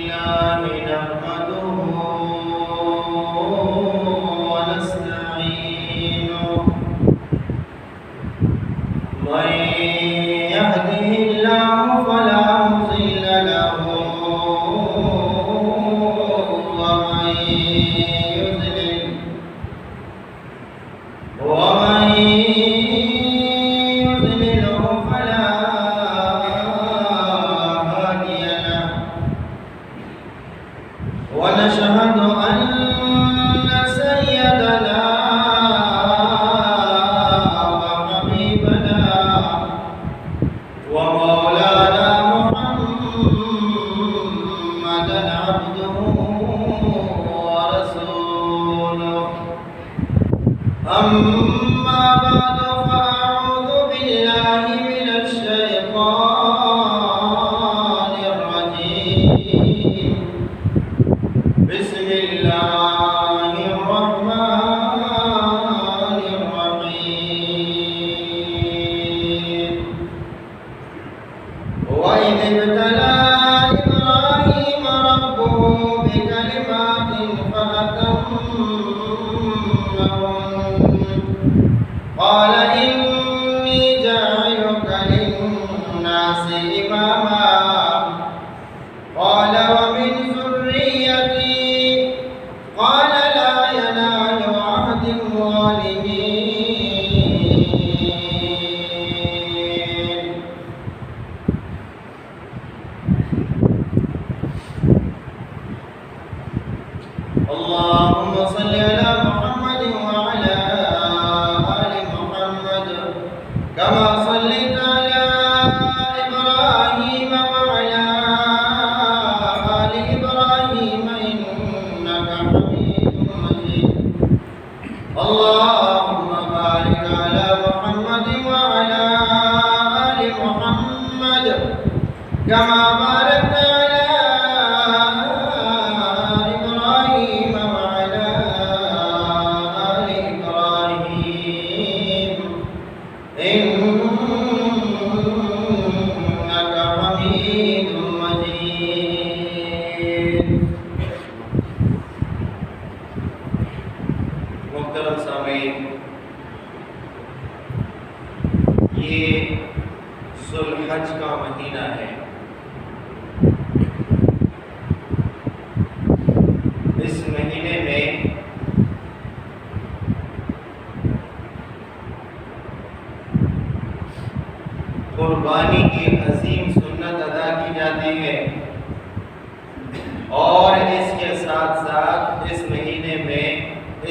لله نحمده ونستعينه من يهده الله فلا مضل له ومن يضلله فلا هادي له ونشهد أن سيدنا وحبيبنا ومولانا محمدا عبده ورسوله أما بعد فأعوذ بالله من الشيطان الرجيم بسم الله الرحمن الرحيم وإذ ابتلى إبراهيم ربه بكلمات فأتمهن قال إني جاعلك للناس إماما قال ومن ذريتي قال لا ينال عهد الظالمين اللهم صل على محمد وعلى آل محمد كما صليت على إبراهيم وعلى آل إبراهيم إنك حميد مجيد اللهم بارك على محمد وعلى آل محمد كما باركت على إبراهيم وعلى آل إبراهيم إنك حميد مجيد محترم سامعین، یہ ذو الحج کا مہینہ ہے۔ اس مہینے میں قربانی کی عظیم سنت ادا کی جاتی ہے، اور اس کے ساتھ ساتھ اس مہینے میں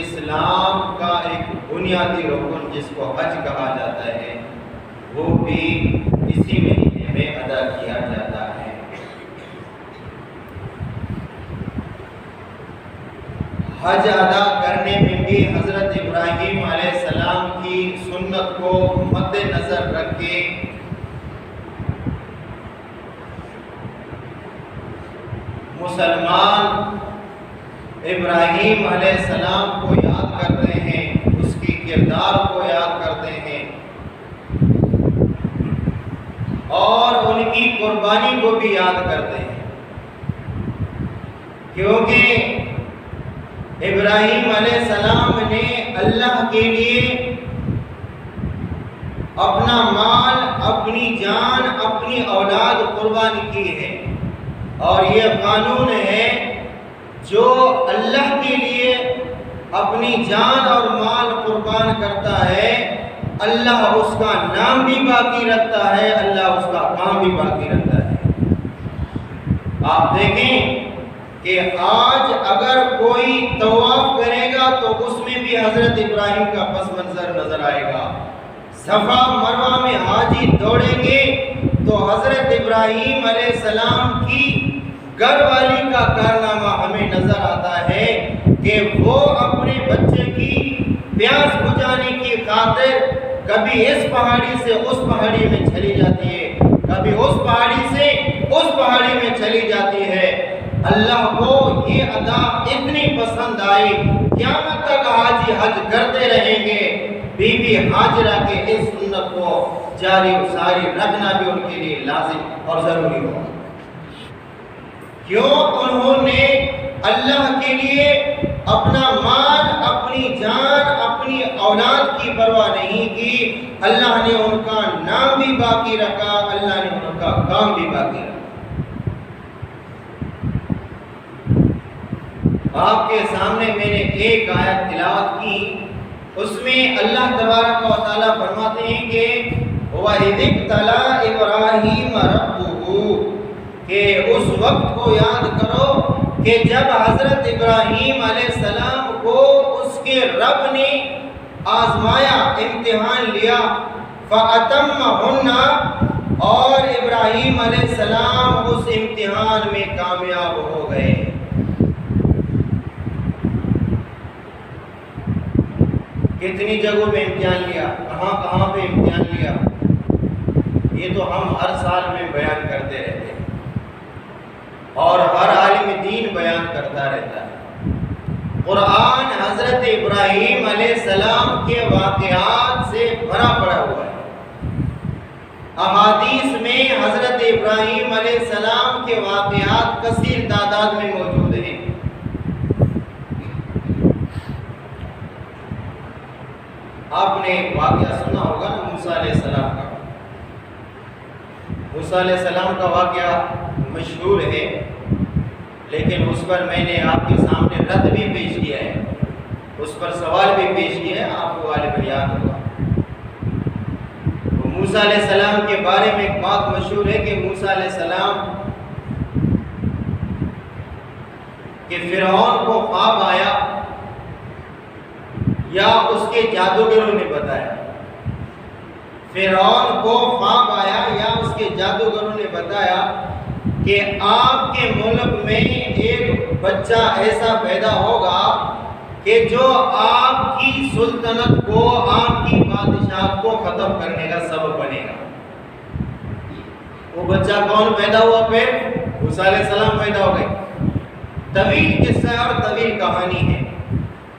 اسلام کا ایک بنیادی رکن جس کو حج کہا جاتا ہے وہ بھی اسی مہینے میں ادا کیا جاتا ہے۔ حج ادا کرنے میں بھی حضرت ابراہیم علیہ السلام کی سنت کو مد نظر رکھ کے مسلمان ابراہیم علیہ السلام کو یاد کرتے ہیں، اس کی کردار کو یاد کرتے ہیں، اور ان کی قربانی کو بھی یاد کرتے ہیں، کیونکہ ابراہیم علیہ السلام نے اللہ کے لیے اپنا مال، اپنی جان، اپنی اولاد قربان کی ہے، اور یہ قانون ہے جو اللہ کے لیے اپنی جان اور مال قربان کرتا ہے، اللہ اس کا نام بھی باقی رکھتا ہے، اللہ اس کا کام بھی باقی رکھتا ہے۔ آپ دیکھیں کہ آج اگر کوئی طواف کرے گا تو اس میں بھی حضرت ابراہیم کا پس منظر نظر آئے گا۔ صفا مروہ میں حاجی دوڑیں گے تو حضرت ابراہیم علیہ السلام کی گھر والی کا کارنامہ ہمیں نظر آتا ہے کہ وہ اپنے بچے کی پیاس بجھانے کی خاطر کبھی اس پہاڑی سے اس پہاڑی میں چلی جاتی ہے، کبھی اس پہاڑی سے اس پہاڑی میں چلی جاتی ہے۔ اللہ کو یہ ادا اتنی پسند آئی، قیامت تک حاجی حج کرتے رہیں گے۔ بی بی ہاجرہ کے اس سنت کو جاری و ساری رکھنا بھی ان کے لیے لازم اور ضروری ہو۔ کیوں انہوں نے اللہ کے لیے اپنا مال، اپنی جان، اپنی اولاد کی پرواہ نہیں کی؟ اللہ نے ان کا نام بھی باقی رکھا، اللہ نے ان کا کام بھی باقی رکھا۔ آپ کے سامنے میں نے ایک آیت تلاوت کی، اس میں اللہ تبارک و تعالیٰ فرماتے ہیں کہ وَإِذِ ابْتَلَىٰ إِبْرَاهِيمَ رَبُّهُ، کہ اس وقت کو یاد کرو کہ جب حضرت ابراہیم علیہ السلام کو اس کے رب نے آزمایا، امتحان لیا، فَأَتَمَّهُنَّ، اور ابراہیم علیہ السلام اس امتحان میں کامیاب ہو گئے۔ کتنی جگہوں پہ امتحان لیا، کہاں پہ امتحان لیا، یہ تو ہم ہر سال میں بیان کرتے رہتے ہیں اور ہر عالم دین بیان کرتا رہتا ہے۔ قرآن حضرت ابراہیم علیہ السلام کے واقعات سے بھرا پڑا ہوا ہے۔ احادیث میں حضرت ابراہیم علیہ السلام کے واقعات کثیر تعداد میں موجود ہیں۔ آپ نے ایک واقعہ سنا ہوگا نا موسیٰ علیہ السلام کا۔ موسیٰ علیہ السلام کا واقعہ مشہور ہے، لیکن اس پر میں نے آپ کے سامنے رد بھی پیش کیا ہے، اس پر سوال بھی پیش کیا ہے، آپ کو غالباً یاد ہوگا۔ موسیٰ علیہ السلام کے بارے میں ایک بات مشہور ہے کہ موسیٰ علیہ السلام کہ فرعون کو خواب آیا یا اس کے جادوگروں نے بتایا، فرعون کو خواب آیا یا اس کے جادوگروں نے بتایا کہ آپ کے ملک میں ایک بچہ ایسا پیدا ہوگا کہ جو آپ کی سلطنت کو، آپ کی بادشاہت کو ختم کرنے کا سبب بنے گا۔ وہ بچہ کون پیدا ہوا؟ پھر موسیٰ علیہ السلام پیدا ہو گئے۔ طویل قصہ اور طویل کہانی ہے۔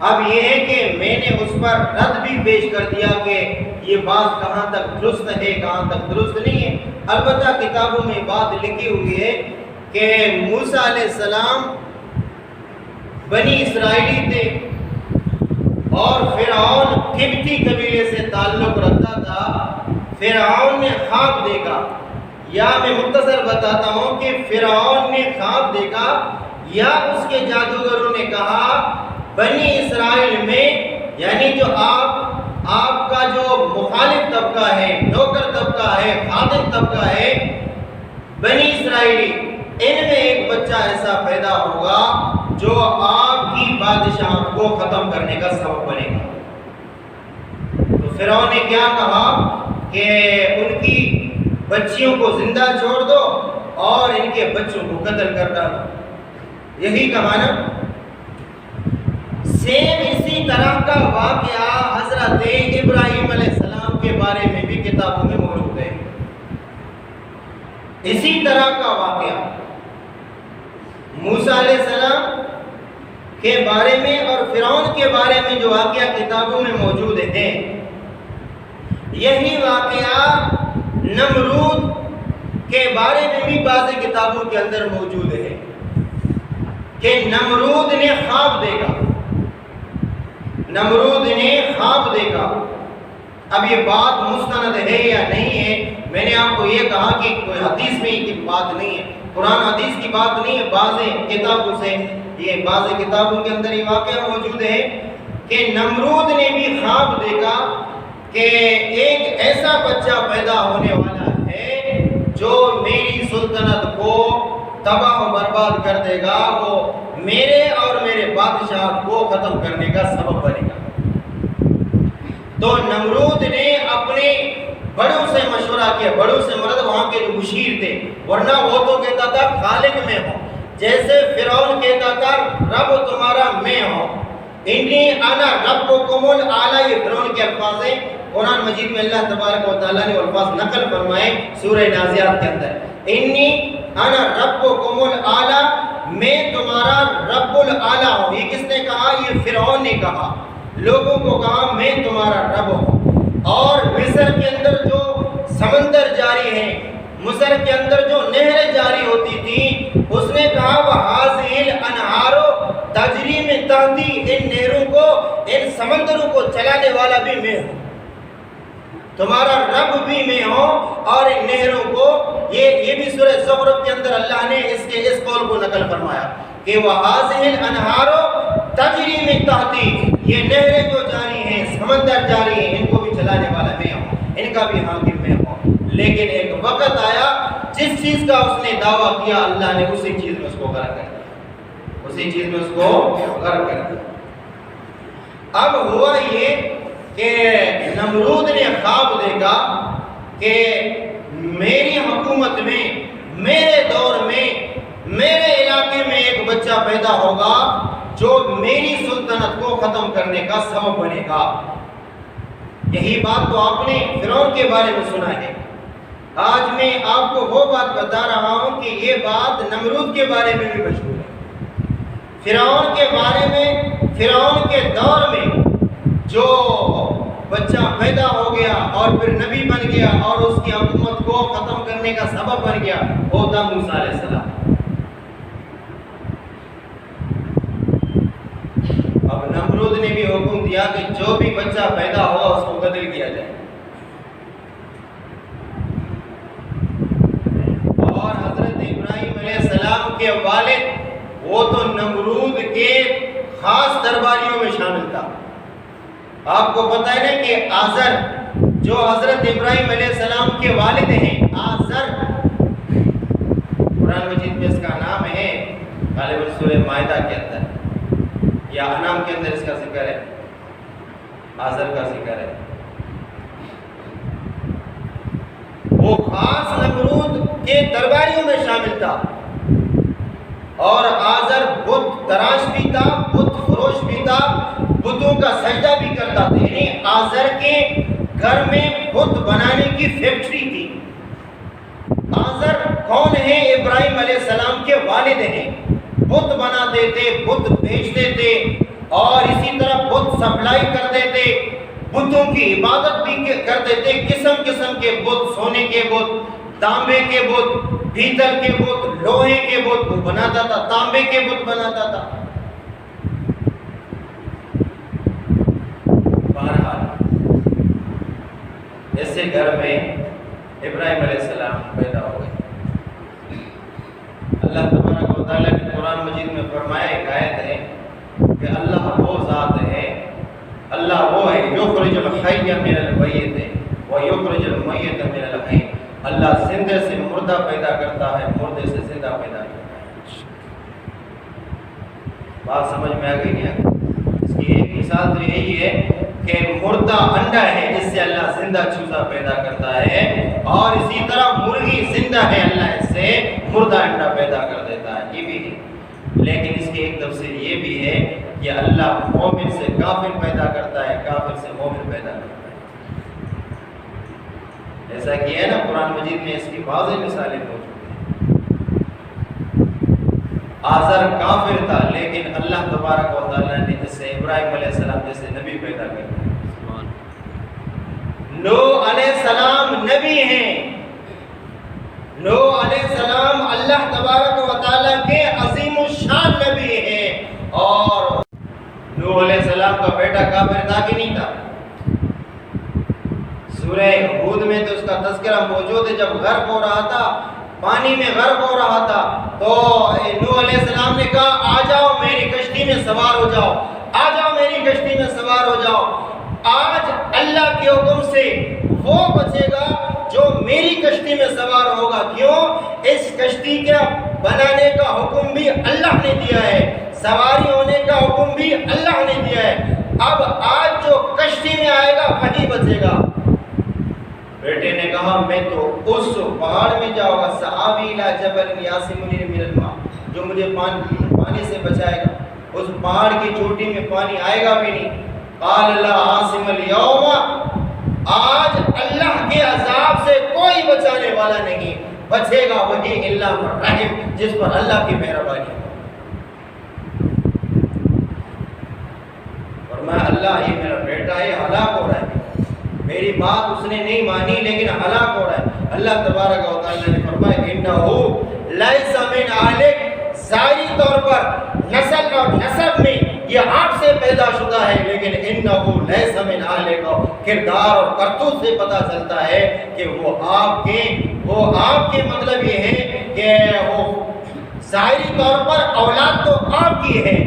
اب یہ ہے کہ میں نے اس پر رد بھی پیش کر دیا کہ یہ بات کہاں تک درست ہے، کہاں تک درست نہیں ہے۔ البتہ کتابوں میں بات لکھی ہوئی ہے کہ موسیٰ علیہ السلام بنی اسرائیلی تھے اور فرعون قبطی قبیلے سے تعلق رکھتا تھا۔ فرعون نے خواب دیکھا، یا میں مختصر بتاتا ہوں کہ فرعون نے خواب دیکھا یا اس کے جادوگروں نے کہا بنی اسرائیل میں، یعنی جو آپ کا جو مخالف طبقہ ہے، نوکر طبقہ ہے، خادم طبقہ ہے، بنی اسرائیلی، ان میں ایک بچہ ایسا پیدا ہوگا جو آپ کی بادشاہت کو ختم کرنے کا سبب بنے گا۔ تو فرعون نے کیا کہا کہ ان کی بچیوں کو زندہ چھوڑ دو اور ان کے بچوں کو قتل کر ڈالو۔ یہی کہا نا۔ سیم اسی طرح کا واقعہ حضرت ابراہیم علیہ السلام کے بارے میں بھی کتابوں میں موجود ہے۔ اسی طرح کا واقعہ موسیٰ علیہ السلام کے بارے میں اور فرعون کے بارے میں جو واقعہ کتابوں میں موجود ہیں، یہی واقعہ نمرود کے بارے میں بھی بعض کتابوں کے اندر موجود ہے کہ نمرود نے خواب دیکھا، نمرود نے خواب دیکھا۔ اب یہ بات مستند ہے یا نہیں ہے، میں نے آپ کو یہ کہا کہ کوئی حدیث میں کی بات نہیں ہے، قرآن حدیث کی بات نہیں ہے، بعض کتابوں سے، یہ بعض کتابوں کے اندر یہ واقعہ موجود ہے کہ نمرود نے بھی خواب دیکھا کہ ایک ایسا بچہ پیدا ہونے والا ہے جو میری سلطنت کو تباہ و برباد کر دے گا، وہ میرے اور میرے بادشاہ کو ختم کرنے کا سبب بنے گا۔ تو نمرود نے اپنے بڑوں سے مشورہ کیا، بڑوں سے مرد وہاں کے جو مشیر تھے، ورنہ وہ تو کہتا تھا خالق میں ہوں، جیسے فرعون کہتا تھا رب تمہارا میں ہوں، انی انا ربکم الاعلی، یہ فرعون کے الفاظ ہیں۔ قرآن مجید میں اللہ تبارک و تعالیٰ نے الفاظ نقل فرمائے سورہ نازعات کے اندر، انی انا ربکم الاعلی، میں تمہارا رب الاعلی ہوں۔ یہ کس نے کہا؟ یہ فرعون نے کہا، لوگوں کو کہا میں تمہارا رب ہوں۔ اور مصر کے اندر جو سمندر جاری ہیں، مصر کے اندر جو نہریں جاری ہوتی تھیں، اس نے کہا وَهَٰذِهِ الْأَنْهَارُ تَجْرِي مِن تَحْتِي، ان نہروں کو، ان سمندروں کو چلانے والا بھی میں ہوں، تمہارا رب بھی میں ہوں، اور ان نہروں کو، یہ بھی سورہ زخرف کے اندر اللہ نے اس قول کو نقل فرمایا کہ وَهَٰذِهِ الْأَنْهَارُ تَجْرِي مِن تَحْتِي، یہ نہریں جو جاری ہیں، سمندر جاری ہیں، ان کو بھی چلانے والا میں ہوں، ان کا بھی حاکم میں ہوں۔ لیکن ایک وقت آیا جس چیز کا اس نے دعویٰ کیا، اللہ نے اسی چیز میں اس کو غرق کر دیا، اسی چیز میں اس کو غرق کر دیا۔ اب ہوا یہ کہ نمرود نے خواب دیکھا کہ میری حکومت میں، میرے دور میں، میرے علاقے میں ایک بچہ پیدا ہوگا جو میری سلطنت کو ختم کرنے کا سبب بنے گا۔ یہی بات تو آپ نے فرعون کے بارے میں سنا ہے۔ آج میں آپ کو وہ بات بتا رہا ہوں کہ یہ بات نمرود کے بارے میں بھی مشہور ہے۔ فرعون کے بارے میں، فرعون کے دور میں جو بچہ پیدا ہو گیا اور پھر نبی بن گیا اور اس کی حکومت کو ختم کرنے کا سبب بن گیا، وہ تھا موسیٰ علیہ السلام۔ اب نمرود نے بھی حکم دیا کہ جو بھی بچہ پیدا ہوا اس کو قتل کیا جائے، اور حضرت ابراہیم علیہ السلام کے والد وہ تو نمرود کے خاص درباریوں میں شامل تھا۔ آپ کو پتہ ہے نا کہ آزر جو حضرت ابراہیم علیہ السلام کے والد ہیں، آزر، قرآن مجید میں اس کا نام ہے، غالباً سورہ مائدہ کے اندر یا انعام کے اندر اس کا ذکر ہے، آزر کا ذکر ہے۔ وہ خاص نمرود کے درباریوں میں شامل تھا، اور آزر بت تراش بھی تھا، بت فروش بھی تھا، بتوں کا سجدہ بھی کرتا تھا۔ یعنی آزر کے گھر میں بت بنانے کی فیکٹری تھی۔ آزر کون ہے؟ ابراہیم علیہ السلام کے والد ہیں۔ بت بناتے تھے، بت بیچتے تھے، اور اسی طرح بت سپلائی کرتے تھے، بتوں کی عبادت بھی کرتے تھے، قسم قسم کے بت، سونے کے بت، تانبے کے بت، پیتل کے بت، لوہے کے بت بناتا تھا، تانبے کے بت بناتا تھا۔ بہرحال ایسے گھر میں ابراہیم علیہ السلام پیدا ہو گئے۔ اللہ تبارک و تعالیٰ نے قرآن مجید میں فرمایا، ایک آیت ہے کہ اللہ وہ ذات ہے، اللہ وہ ہے یخرج الحی من المیت و یخرج المیت من الحی، اللہ زندے سے مردہ پیدا کرتا ہے، مردے سے زندہ پیدا کرتا ہے۔ بات سمجھ میں آ گئی نہیں؟ اس کی ایک مثال تو یہی ہے کہ مردہ انڈا ہے جس سے اللہ زندہ چوزا پیدا کرتا ہے، اور اسی طرح مرغی زندہ ہے، اللہ اس سے مردہ انڈا پیدا کر دیتا ہے، یہ بھی ہے۔ لیکن اس کی ایک تفسیر یہ بھی ہے کہ اللہ مومن سے کافر پیدا کرتا ہے، کافر سے مومن پیدا کرتا ہے۔ ایسا کیا ہے نا قرآن مجید میں، اس کی واضح مثالیں موجود ہیں۔ آزر کافر تھا، لیکن اللہ تبارک و تعالیٰ نے اس سے ابراہیم علیہ السلام جیسے نبی پیدا کر دیا۔ نوح علیہ السلام نبی ہیں، نوح علیہ السلام اللہ تبارک و تعالیٰ کے عظیم الشان نبی ہیں، اور نوح علیہ السلام کا بیٹا کافر تھا کہ نہیں تھا؟ سورہ ہود میں تو اس کا تذکرہ موجود ہے، جب غرق ہو رہا تھا، پانی میں غرق ہو رہا تھا، تو نوح علیہ السلام نے کہا آ جاؤ میری کشتی میں سوار ہو جاؤ، آ جاؤ میری کشتی میں سوار ہو جاؤ۔ آج اللہ کے حکم سے وہ بچے گا جو میری کشتی میں سوار ہوگا۔ کیوں؟ اس کشتی کے بنانے کا حکم بھی اللہ نے دیا ہے، سواری ہونے کا حکم بھی اللہ نے دیا ہے۔ اب آج جو کشتی میں آئے گا وہی بچے گا۔ بیٹے نے کہا میں تو اس پہاڑ میں جاؤں گا، سآوی الی جبل یعصمنی من الماء، جو مجھے پانی سے بچائے گا۔ اس پہاڑ کی چوٹی میں پانی آئے گا بھی نہیں۔ قال لا عاصم اليوم، آج اللہ کے عذاب سے کوئی بچانے والا نہیں، بچے گا وہی الا من رحم، جس پر اللہ کی مہربانی ہو۔ اور میں اللہ، یہ میرا بیٹا ہے، ہلاک ہو رہا ہے، میری میری بات اس نے نہیں مانی لیکن ہلاک ہو رہا ہے۔ اللہ تبارک و تعالی نے فرمایا انہ لیس من اہلک، ظاہری طور پر نسل اور نسب میں یہ آپ سے پیدا شدہ ہے، لیکن انہ لیس من اہلک، کردار اور کرتوت سے پتہ چلتا ہے کہ وہ آپ کے مطلب یہ ہے کہ وہ ظاہری طور پر اولاد تو آپ کی ہے،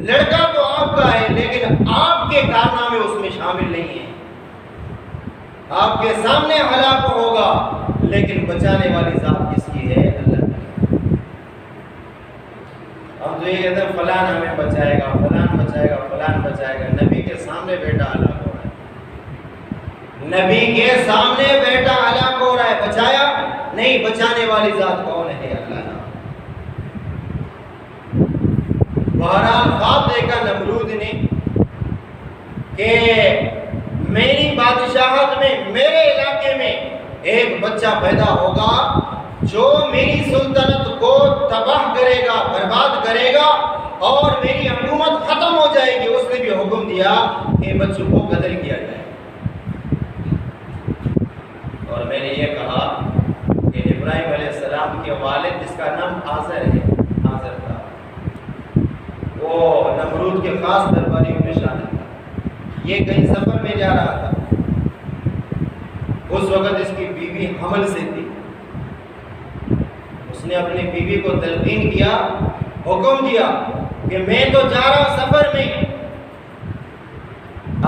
لڑکا تو آپ کا ہے، لیکن آپ کے کارنامے اس میں شامل نہیں ہیں۔ آپ کے سامنے ہلاک ہوگا لیکن بچانے والی ذات کس کی ہے؟ اللہ کی۔ ہم تو یہ کہتے ہیں فلان ہمیں بچائے گا، فلان بچائے گا، فلان بچائے گا۔ نبی کے سامنے بیٹا ہلاک ہو رہا ہے، نبی کے سامنے بیٹا ہلاک ہو رہا ہے، بچایا نہیں۔ بچانے والی ذات کون ہے؟ اللہ نے۔ بہرحال خواب دیکھا نمرود نے کہ میری بادشاہت میں، میرے علاقے میں ایک بچہ پیدا ہوگا جو میری سلطنت کو تباہ کرے گا، برباد کرے گا اور میری حکومت ختم ہو جائے گی۔ اس نے بھی حکم دیا کہ بچوں کو قتل کیا جائے، اور میں نے یہ کہا کہ ابراہیم علیہ السلام کے والد جس کا نام آزر ہے، آزر تھا، وہ نمرود کے خاص درباریوں میں شامل تھا۔ یہ کہیں سفر میں جا رہا تھا، اس وقت اس کی بیوی حمل سے تھی۔ اس نے اپنی بیوی کو تلقین کیا، حکم دیا کہ میں تو جا رہا ہوں سفر میں،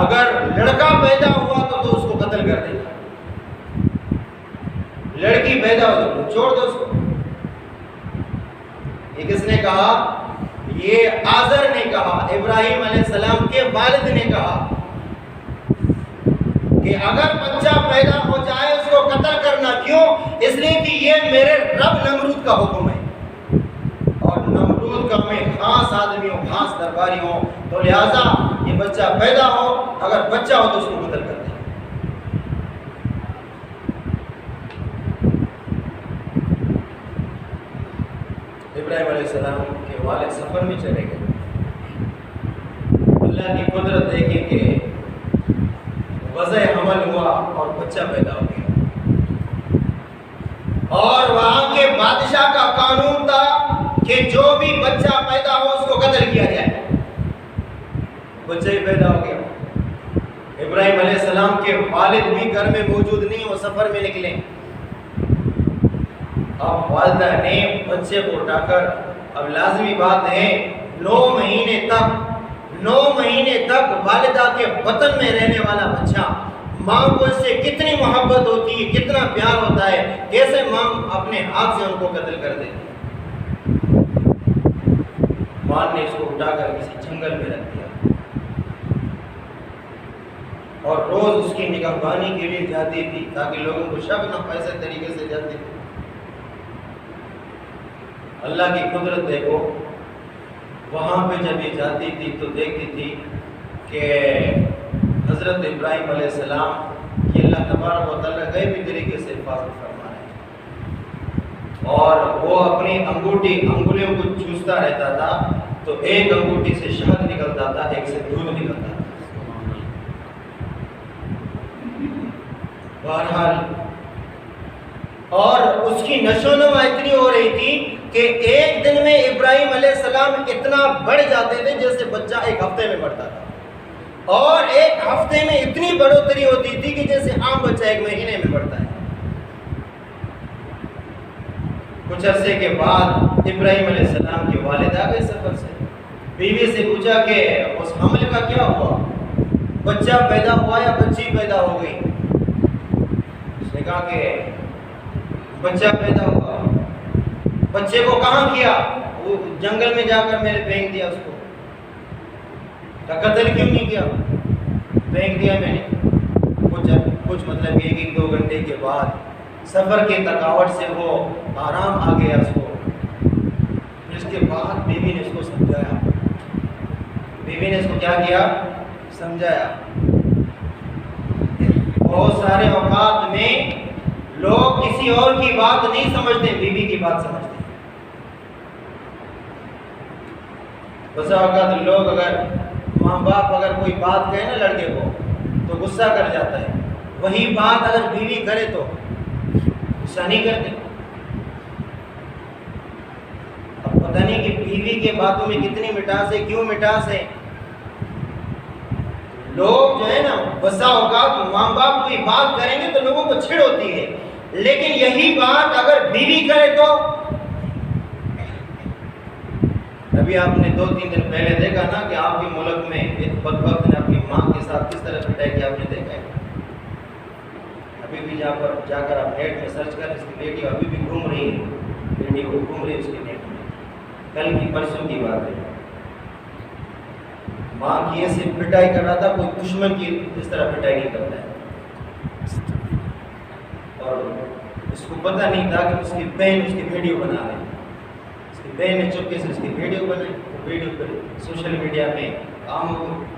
اگر لڑکا پیدا ہوا تو اس کو قتل کر دے، لڑکی پیدا ہو تو چھوڑ دو اس کو۔ یہ کس نے کہا؟ یہ آزر نے کہا، ابراہیم علیہ السلام کے والد نے کہا کہ اگر بچہ پیدا ہو جائے اس کو قتل کرنا۔ کیوں؟ اس لیے کہ یہ میرے رب نمرود کا حکم ہے، اور نمرود کا میں خاص آدمی ہوں، خاص درباری ہوں، تو لہذا یہ بچہ پیدا ہو، اگر بچہ ہو تو اس کو قتل کر دیں۔ ابراہیم علیہ السلام کے والد سفر میں چلے گئے۔ اللہ کی قدرت دیکھی کہ وضع حمل ہوا اور بچہ پیدا ہو گیا، اور وہاں کے بادشاہ کا قانون تھا کہ جو بھی بچہ پیدا ہو اس کو قتل کیا جائے۔ بچہ ہی پیدا ہو گیا۔ ابراہیم علیہ السلام کے والد بھی گھر میں موجود نہیں، وہ سفر میں نکلے۔ اب والدہ نے بچے کو اٹھا کر، اب لازمی بات ہے 9 مہینے تک والدہ کے بطن میں رہنے والا بچہ، ماں کو اس سے کتنی محبت ہوتی ہے، کتنا پیار ہوتا ہے، کیسے ماں اپنے ہاتھ سے ان کو قتل کر دے۔ ماں نے اس کو اٹھا کر کسی جنگل میں رکھ دیا، اور روز اس کی نگہبانی کے لیے جاتی تھی تاکہ لوگوں کو شک نہ ایسے طریقے سے جاتی تھی۔ اللہ کی قدرت دیکھو، وہاں پہ جب یہ جاتی تھی تو دیکھتی تھی کہ حضرت ابراہیم علیہ السلام یہ اللہ تبارک و تعالیٰ غیبی طریقے سے حفاظت فرما رہے ہیں، اور وہ اپنی انگلیوں کو چوستا رہتا تھا، تو ایک انگوٹھی سے شہد نکلتا تھا، ایک سے دودھ نکلتا تھا۔ بہرحال اور اس کی نشو و نما اتنی ہو رہی تھی کہ ایک دن میں ابراہیم علیہ السلام اتنا بڑھ جاتے تھے جیسے بچہ ایک ہفتے میں بڑھتا تھا، اور ایک ہفتے میں اتنی بڑھوتری ہوتی تھی کہ جیسے عام بچہ ایک مہینے میں بڑھتا ہے۔ کچھ عرصے کے بعد ابراہیم علیہ السلام کے والد آ گئے سفر سے، بیوی سے پوچھا کہ اس حمل کا کیا ہوا، بچہ پیدا ہوا یا بچی پیدا ہو گئی؟ اس نے کہا کہ بچہ پیدا ہوا۔ بچے کو کہاں کیا؟ وہ جنگل میں جا کر میں نے پھینک دیا اس کو۔ قتل کیوں نہیں کیا؟ پھینک دیا میں نے۔ کچھ مطلب 1-2 گھنٹے کے بعد سفر کے تھکاوٹ سے وہ آرام آ گیا اس کو۔ اس کے بعد بیوی نے اس کو سمجھایا، بیوی نے اس کو کیا کیا؟ سمجھایا۔ بہت سارے اوقات میں لوگ کسی اور کی بات نہیں سمجھتے، بیوی کی بات سمجھتے۔ بسا اوقات لوگ اگر ماں باپ اگر کوئی بات کہے نا لڑکے کو تو غصہ کر جاتا ہے، وہی بات اگر بیوی کرے تو غصہ نہیں کرتے؟ اب پتہ نہیں کہ بیوی کے باتوں میں کتنی مٹاس ہے، کیوں مٹاس ہے؟ لوگ جو ہے نا بسا اوقات ماں باپ کوئی بات کریں گے تو لوگوں کو چھڑ ہوتی ہے، لیکن یہی بات اگر بیوی کرے تو ابھی آپ نے 2-3 دن پہلے دیکھا نا کہ آپ کے ملک میں ایک بدبخت نے اپنی ماں کے ساتھ کس طرح پٹائی کی، آپ نے دیکھا ہے؟ ابھی بھی جا کر آپ نیٹ میں سرچ کریں، اس کی بیٹی ابھی بھی گھوم رہی ہے، بیٹی وہ گھوم رہی ہے اس کے نیٹ میں، کل کی پرسوں کی بات ہے۔ ماں کی ایسی پٹائی کر رہا تھا، کوئی دشمن کی اس طرح پٹائی نہیں کرتا ہے، اور اس کو پتہ نہیں تھا کہ اس کی بہن اس کی ویڈیو بنا رہی ہے، اس کی بہن نے چپکے سے اس کی ویڈیو بنائی، وہ ویڈیو پہ سوشل میڈیا میں عام ہو گئی۔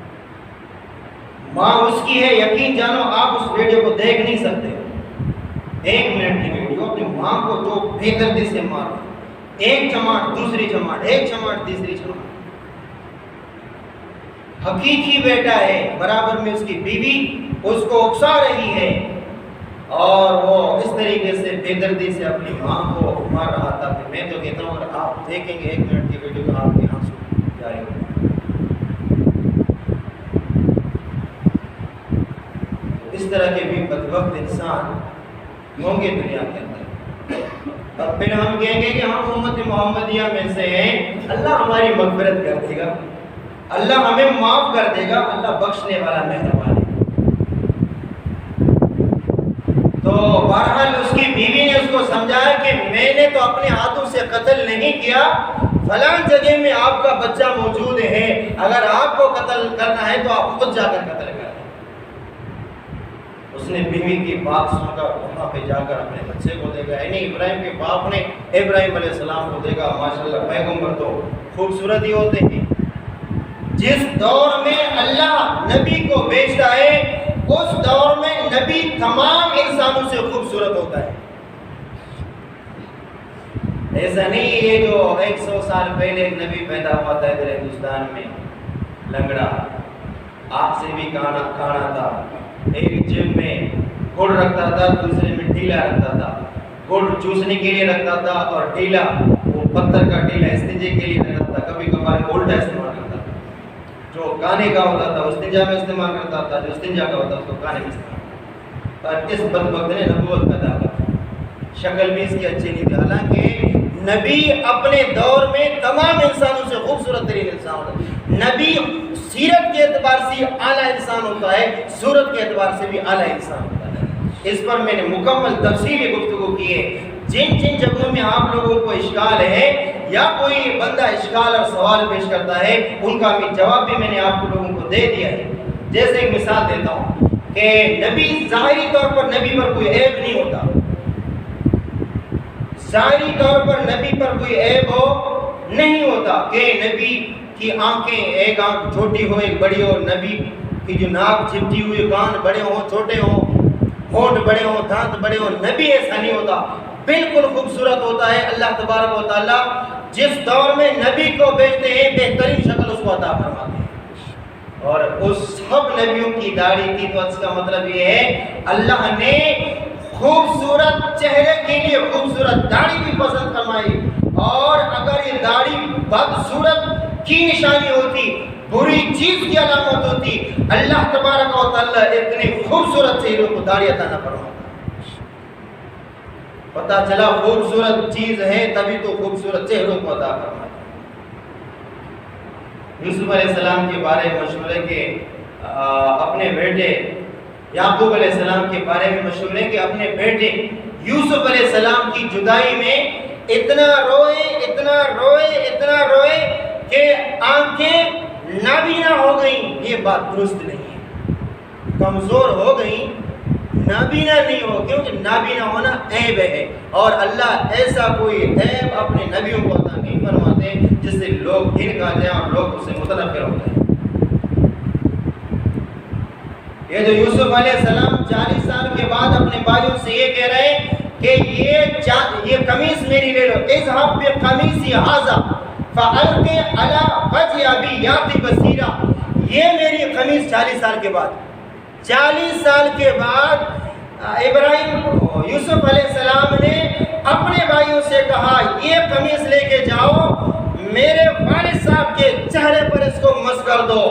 ماں اس کی ہے، یقین جانو آپ اس ویڈیو کو دیکھ نہیں سکتے، 1 منٹ کی ویڈیو، اپنی ماں کو جو بے دردی سے مار، ایک چماٹ دوسری چماٹ، ایک چماٹ تیسری چماٹ۔ حقیقی بیٹا ہے، برابر میں اس کی بیوی اس کو اکسا رہی ہے، اور وہ اس طریقے سے بے دردی سے اپنی ماں کو مار رہا تھا کہ میں تو کہتا ہوں اگر آپ دیکھیں گے 1 منٹ کی ویڈیو تو آپ کے آنسو جاری ہوں گے۔ اس طرح کے بھی بدبخت انسان ہوں گے دنیا کے اندر، اور پھر ہم کہیں گے کہ ہم امت محمدیہ میں سے ہیں، اللہ ہماری مغفرت کر دے گا، اللہ ہمیں معاف کر دے گا، اللہ بخشنے والا مہربان ہے۔ تو بہرحال اس کی بیوی نے اس کو سمجھایا کہ میں نے تو اپنے ہاتھوں سے قتل نہیں کیا، فلاں جگہ میں آپ کا بچہ موجود ہے، اگر آپ کو قتل کرنا ہے تو آپ خود جا کر قتل کریں۔ اس نے بیوی کی بات سن کر وہاں پہ جا کر اپنے بچے کو دیکھا، یعنی ابراہیم کے باپ نے ابراہیم علیہ السلام کو دیکھا۔ ماشاءاللہ پیغمبر تو خوبصورت ہی ہوتے ہیں، جس دور میں اللہ نبی کو بھیجتا ہے اس دور میں نبی تمام انسانوں سے خوبصورت ہوتا ہے، ایسا نہیں یہ جو 100 سال پہلے ایک نبی پیدا ہوا تھا ادھر ہندوستان میں، لنگڑا، آنکھ سے بھی کانا تھا، ایک جیب میں گڑ رکھتا تھا، دوسرے میں ڈیلا رکھتا تھا، گڑ چوسنے کے لیے رکھتا تھا اور ڈیلا وہ پتھر کا ڈیلا استنجے کے لیے رکھتا تھا، کبھی کبھار الٹا استعمال کرتا تھا، جو کانے کا ہوتا تھا استنجا میں استعمال کرتا تھا، جو استنجا کا ہوتا تھا اس کو کانے میں استعمال کرتا تھا۔ اور اس بدبخت نے نبوت کا دعویٰ کیا، شکل بھی اس کی اچھی نہیں تھی، حالانکہ نبی اپنے دور میں تمام انسانوں سے خوبصورت ترین انسان ہوتا ہے، نبی سیرت کے اعتبار سے اعلیٰ انسان ہوتا ہے، صورت کے اعتبار سے بھی اعلیٰ انسان ہوتا ہے۔ اس پر میں نے مکمل تفصیلی گفتگو کی ہے، جن جگہوں میں آپ لوگوں کو اشکال ہے یا کوئی بندہ اشکال اور سوال پیش کرتا ہے ان کا بھی جواب بھی میں نے آپ لوگوں کو دے دیا ہے۔ جیسے ایک مثال دیتا ہوں کہ نبی ظاہری طور پر نبی پر کوئی عیب نہیں ہوتا، ظاہری طور پر نبی پر کوئی عیب نہیں ہوتا کہ نبی کی آنکھیں، ایک آنکھ چھوٹی ہو ایک بڑی ہو، نبی کی جو ناک چپٹی ہوئی، کان بڑے ہوں چھوٹے ہوں، ہونٹ بڑے ہوں دانت بڑے ہوں، نبی ایسا نہیں ہوتا، بالکل خوبصورت ہوتا ہے۔ اللہ تبارک و تعالیٰ جس دور میں نبی کو بھیجتے ہیں بہترین شکل اس کو عطا فرماتے ہیں، اور اس سب نبیوں کی داڑھی تھی، تو اس کا مطلب یہ ہے اللہ نے خوبصورت چہرے کے لیے خوبصورت داڑھی بھی پسند فرمائی، اور اگر یہ داڑھی بدصورت کی نشانی ہوتی، بری چیز کی علامت ہوتی، اللہ تبارک و تعالیٰ اتنے خوبصورت چہروں کو داڑھی عطا نہ فرماتا۔ پتہ چلا خوبصورت چیز ہے تبھی تو خوبصورت چہروں کو عطا فرماتا۔ یوسف علیہ السلام کے بارے میں مشہور ہے کہ اپنے بیٹے یعقوب علیہ السلام کے بارے میں مشہور ہے کہ اپنے بیٹے یوسف علیہ السلام کی جدائی میں اتنا روئے کہ آنکھیں نابینا ہو گئیں۔ یہ بات درست نہیں ہے، کمزور ہو گئیں، نابینا نہیں ہو، کیونکہ نابینا ہونا عیب ہے، اور اللہ ایسا کوئی عیب اپنے نبیوں کو عطا نہیں فرماتے جس سے لوگ گھر کھا جائیں اور لوگ اس سے متنفر ہو جائیں۔ یہ جو یوسف علیہ السلام 40 سال کے بعد اپنے بھائیوں سے یہ کہہ رہے ہیں کہ یہ قمیص میری لے لو، اذهب بقمیصی ھذا فألق علی وجه ابی یأتی بصیرا، یہ میری قمیص 40 سال کے بعد 40 سال کے بعد یوسف علیہ السلام نے اپنے بھائیوں سے کہا یہ قمیص لے کے جاؤ، میرے والد صاحب کے چہرے پر اس کو مس کر دو،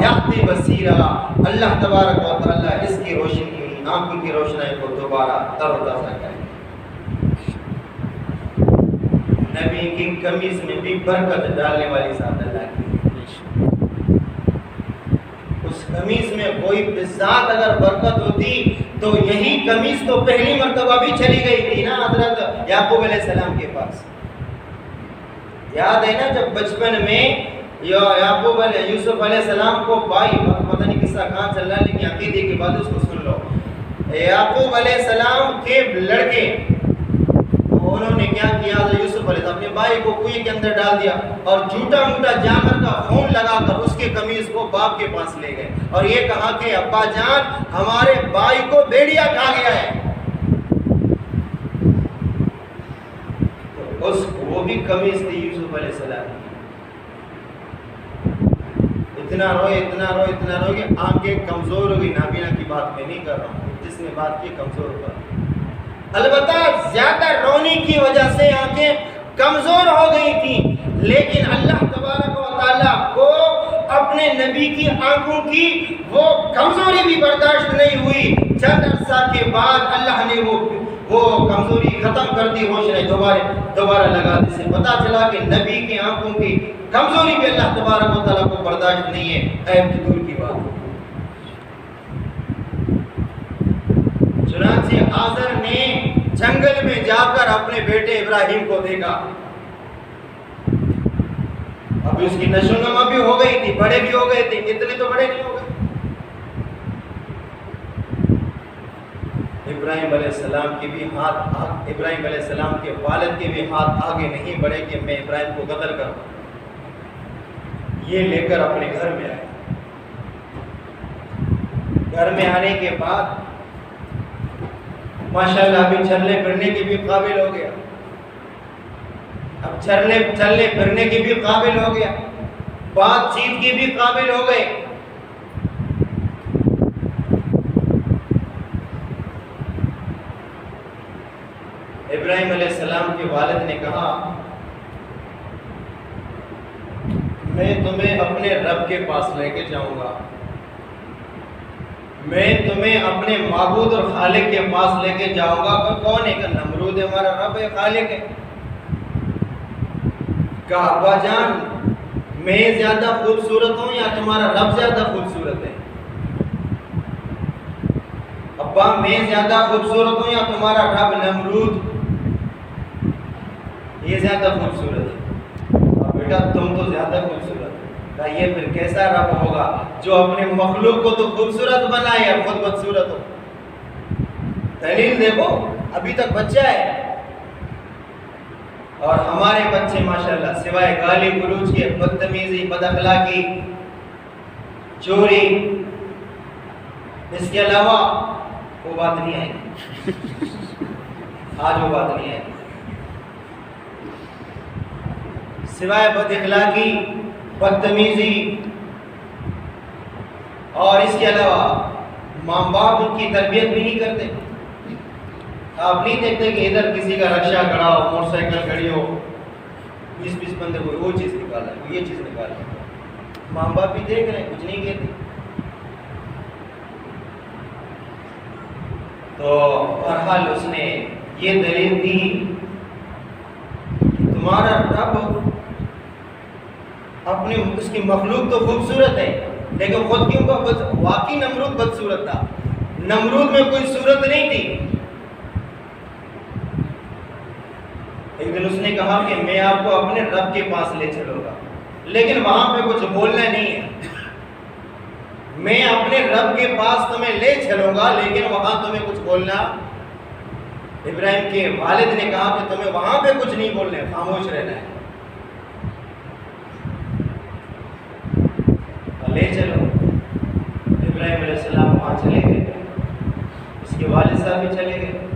یاتی بصیرہ، اللہ تبارک و تعالیٰ اس کی روشنی، آنکھوں کی روشنائی کو دوبارہ تر و تازہ کرے۔ نبی کی قمیص میں بھی برکت ڈالنے والی ذات اللہ کی، اس قمیص میں کوئی بذات اگر برکت ہوتی تو یہی قمیص تو پہلی مرتبہ بھی چلی گئی تھی نا حضرت یعقوب علیہ السلام کے پاس۔ یاد ہے نا جب بچپن میں یوسف علیہ السلام کو بھائی، پتہ نہیں قصہ کہاں چل رہا ہے لیکن عقیدے کی بات اس کو سن لو، یعقوب علیہ السلام کے لڑکے انہوں نے کیا کیا، یوسف علیہ السلام اپنے بھائی کو کنویں کے اندر ڈال دیا اور جھوٹا موٹا جانور کا خون لگا کر اس کے قمیص کو باپ کے پاس لے گئے اور یہ کہا کہ ابا جان ہمارے بھائی کو بھیڑیا کھا گیا ہے۔ تو وہ بھی قمیص تھی یوسف علیہ السلام کی۔ اتنا روئے کہ آنکھیں کمزور ہو گئی، نابینا کی بات میں نہیں کر رہا ہوں، جس نے بات کی کمزور ہوا، البتہ زیادہ رونے کی وجہ سے آنکھیں کمزور ہو گئی تھیں، لیکن اللہ تبارک و تعالیٰ کو اپنے نبی کی آنکھوں کی وہ کمزوری بھی برداشت نہیں ہوئی۔ چند عرصہ کے بعد اللہ نے وہ کمزوری ختم کر دی، روشنی دوبارہ لگا دی، سے پتا چلا کہ نبی کی آنکھوں کی کمزوری بھی اللہ تبارک و تعالیٰ کو برداشت نہیں ہے، عیب کی دور کی بات۔ چنانچہ آزر نے جنگل میں جا کر اپنے بیٹے ابراہیم کو دیکھا، ابھی اس کی نشو و نما بھی ہو گئی تھی، بڑے بھی ہو گئے تھے، اتنے تو بڑے نہیں ہو گئے۔ ابراہیم علیہ السلام کے بھی ابراہیم علیہ السلام کے والد کے بھی ہاتھ آگے نہیں بڑھے کہ میں ابراہیم کو قتل کروں، یہ لے کر اپنے گھر میں آئے۔ گھر میں آنے کے بعد ماشاءاللہ ابھی چلنے پھرنے کے بھی قابل ہو گیا، اب چلنے پھرنے کے بھی قابل ہو گیا، بات چیت کے بھی قابل ہو گئے۔ ابراہیم علیہ السلام کے والد نے کہا میں تمہیں اپنے رب کے پاس لے کے جاؤں گا، میں تمہیں اپنے معبود اور خالق کے پاس لے کے جاؤں گا۔ کون ہے؟ کہ نمرود ہے، ہمارا رب ہے، خالق ہے۔ کہا ابا جان میں زیادہ خوبصورت ہوں یا تمہارا رب زیادہ خوبصورت ہے؟ ابا میں زیادہ خوبصورت ہوں یا تمہارا رب نمرود یہ زیادہ خوبصورت ہے؟ بیٹا تم تو زیادہ خوبصورت ہے۔ یہ پھر کیسا رب ہوگا جو اپنے مخلوق کو تو خوبصورت بنائے اور خود بدصورت ہو؟ دلیل دیکھو، ابھی تک بچہ ہے اور ہمارے بچے ماشاءاللہ سوائے گالی گلوچ کے، بدتمیزی، بد اخلاقی، چوری، اس کے علاوہ وہ بات نہیں آئی، آج وہ بات نہیں آئی، سوائے بد اخلاقی، بدتمیزی اور اس کے علاوہ ماں باپ ان کی تربیت بھی نہیں کرتے۔ آپ نہیں دیکھتے کہ ادھر کسی کا رکشہ کھڑا ہو، موٹر سائیکل کھڑی ہو، 20 بندے کوئی وہ چیز نکالا ہے، یہ چیز نکالا ہے، ماں باپ بھی دیکھ رہے ہیں، کچھ نہیں کہتے۔ تو بہرحال اس نے یہ دلیل دی کہ تمہارا رب اپنی اس کی مخلوق تو خوبصورت ہے لیکن خود کیوں کا واقعی نمرود بدصورت تھا، نمرود میں کوئی صورت نہیں تھی۔ ایک دن اس نے کہا کہ میں آپ کو اپنے رب کے پاس لے چلوں گا لیکن وہاں پہ کچھ بولنا نہیں ہے، میں اپنے رب کے پاس تمہیں لے چلوں گا لیکن وہاں تمہیں کچھ بولنا۔ ابراہیم کے والد نے کہا کہ تمہیں وہاں پہ کچھ نہیں بولنا ہے، خاموش رہنا ہے، لے چلو۔ ابراہیم علیہ السلام وہاں چلے گئے، اس کے والد صاحب بھی چلے گئے۔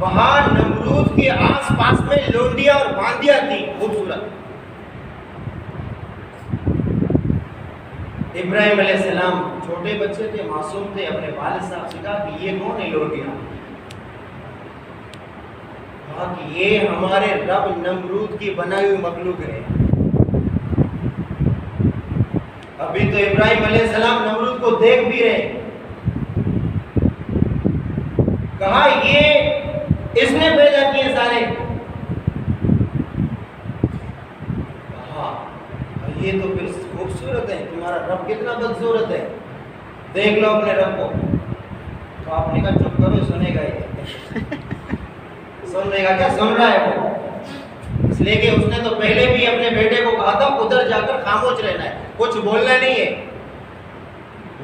وہاں نمرود کے آس پاس میں لونڈیاں اور باندیاں تھیں خوبصورت۔ ابراہیم علیہ السلام چھوٹے بچے تھے، معصوم تھے، اپنے والد صاحب سے کہا کہ یہ کون ہے لوٹیاں؟ کہا کہ یہ ہمارے رب نمرود کی بنائی ہوئی مخلوق ہے۔ ابھی تو ابراہیم علیہ السلام نمرود کو دیکھ بھی رہے، کہا یہ اس نے پیدا کیے سارے، کہا یہ تو پھر خوبصورت ہے، تمہارا رب کتنا بدصورت ہے، دیکھ لو اپنے رب کو۔ تو آپ نے کہا چپ کرو، سنے گا یہ سن لے گا، کیا سن رہا ہے وہ؟ اس لیے کہ اس نے تو پہلے بھی اپنے بیٹے کو کہا تھا ادھر جا کر خاموش رہنا ہے، کچھ بولنا نہیں ہے،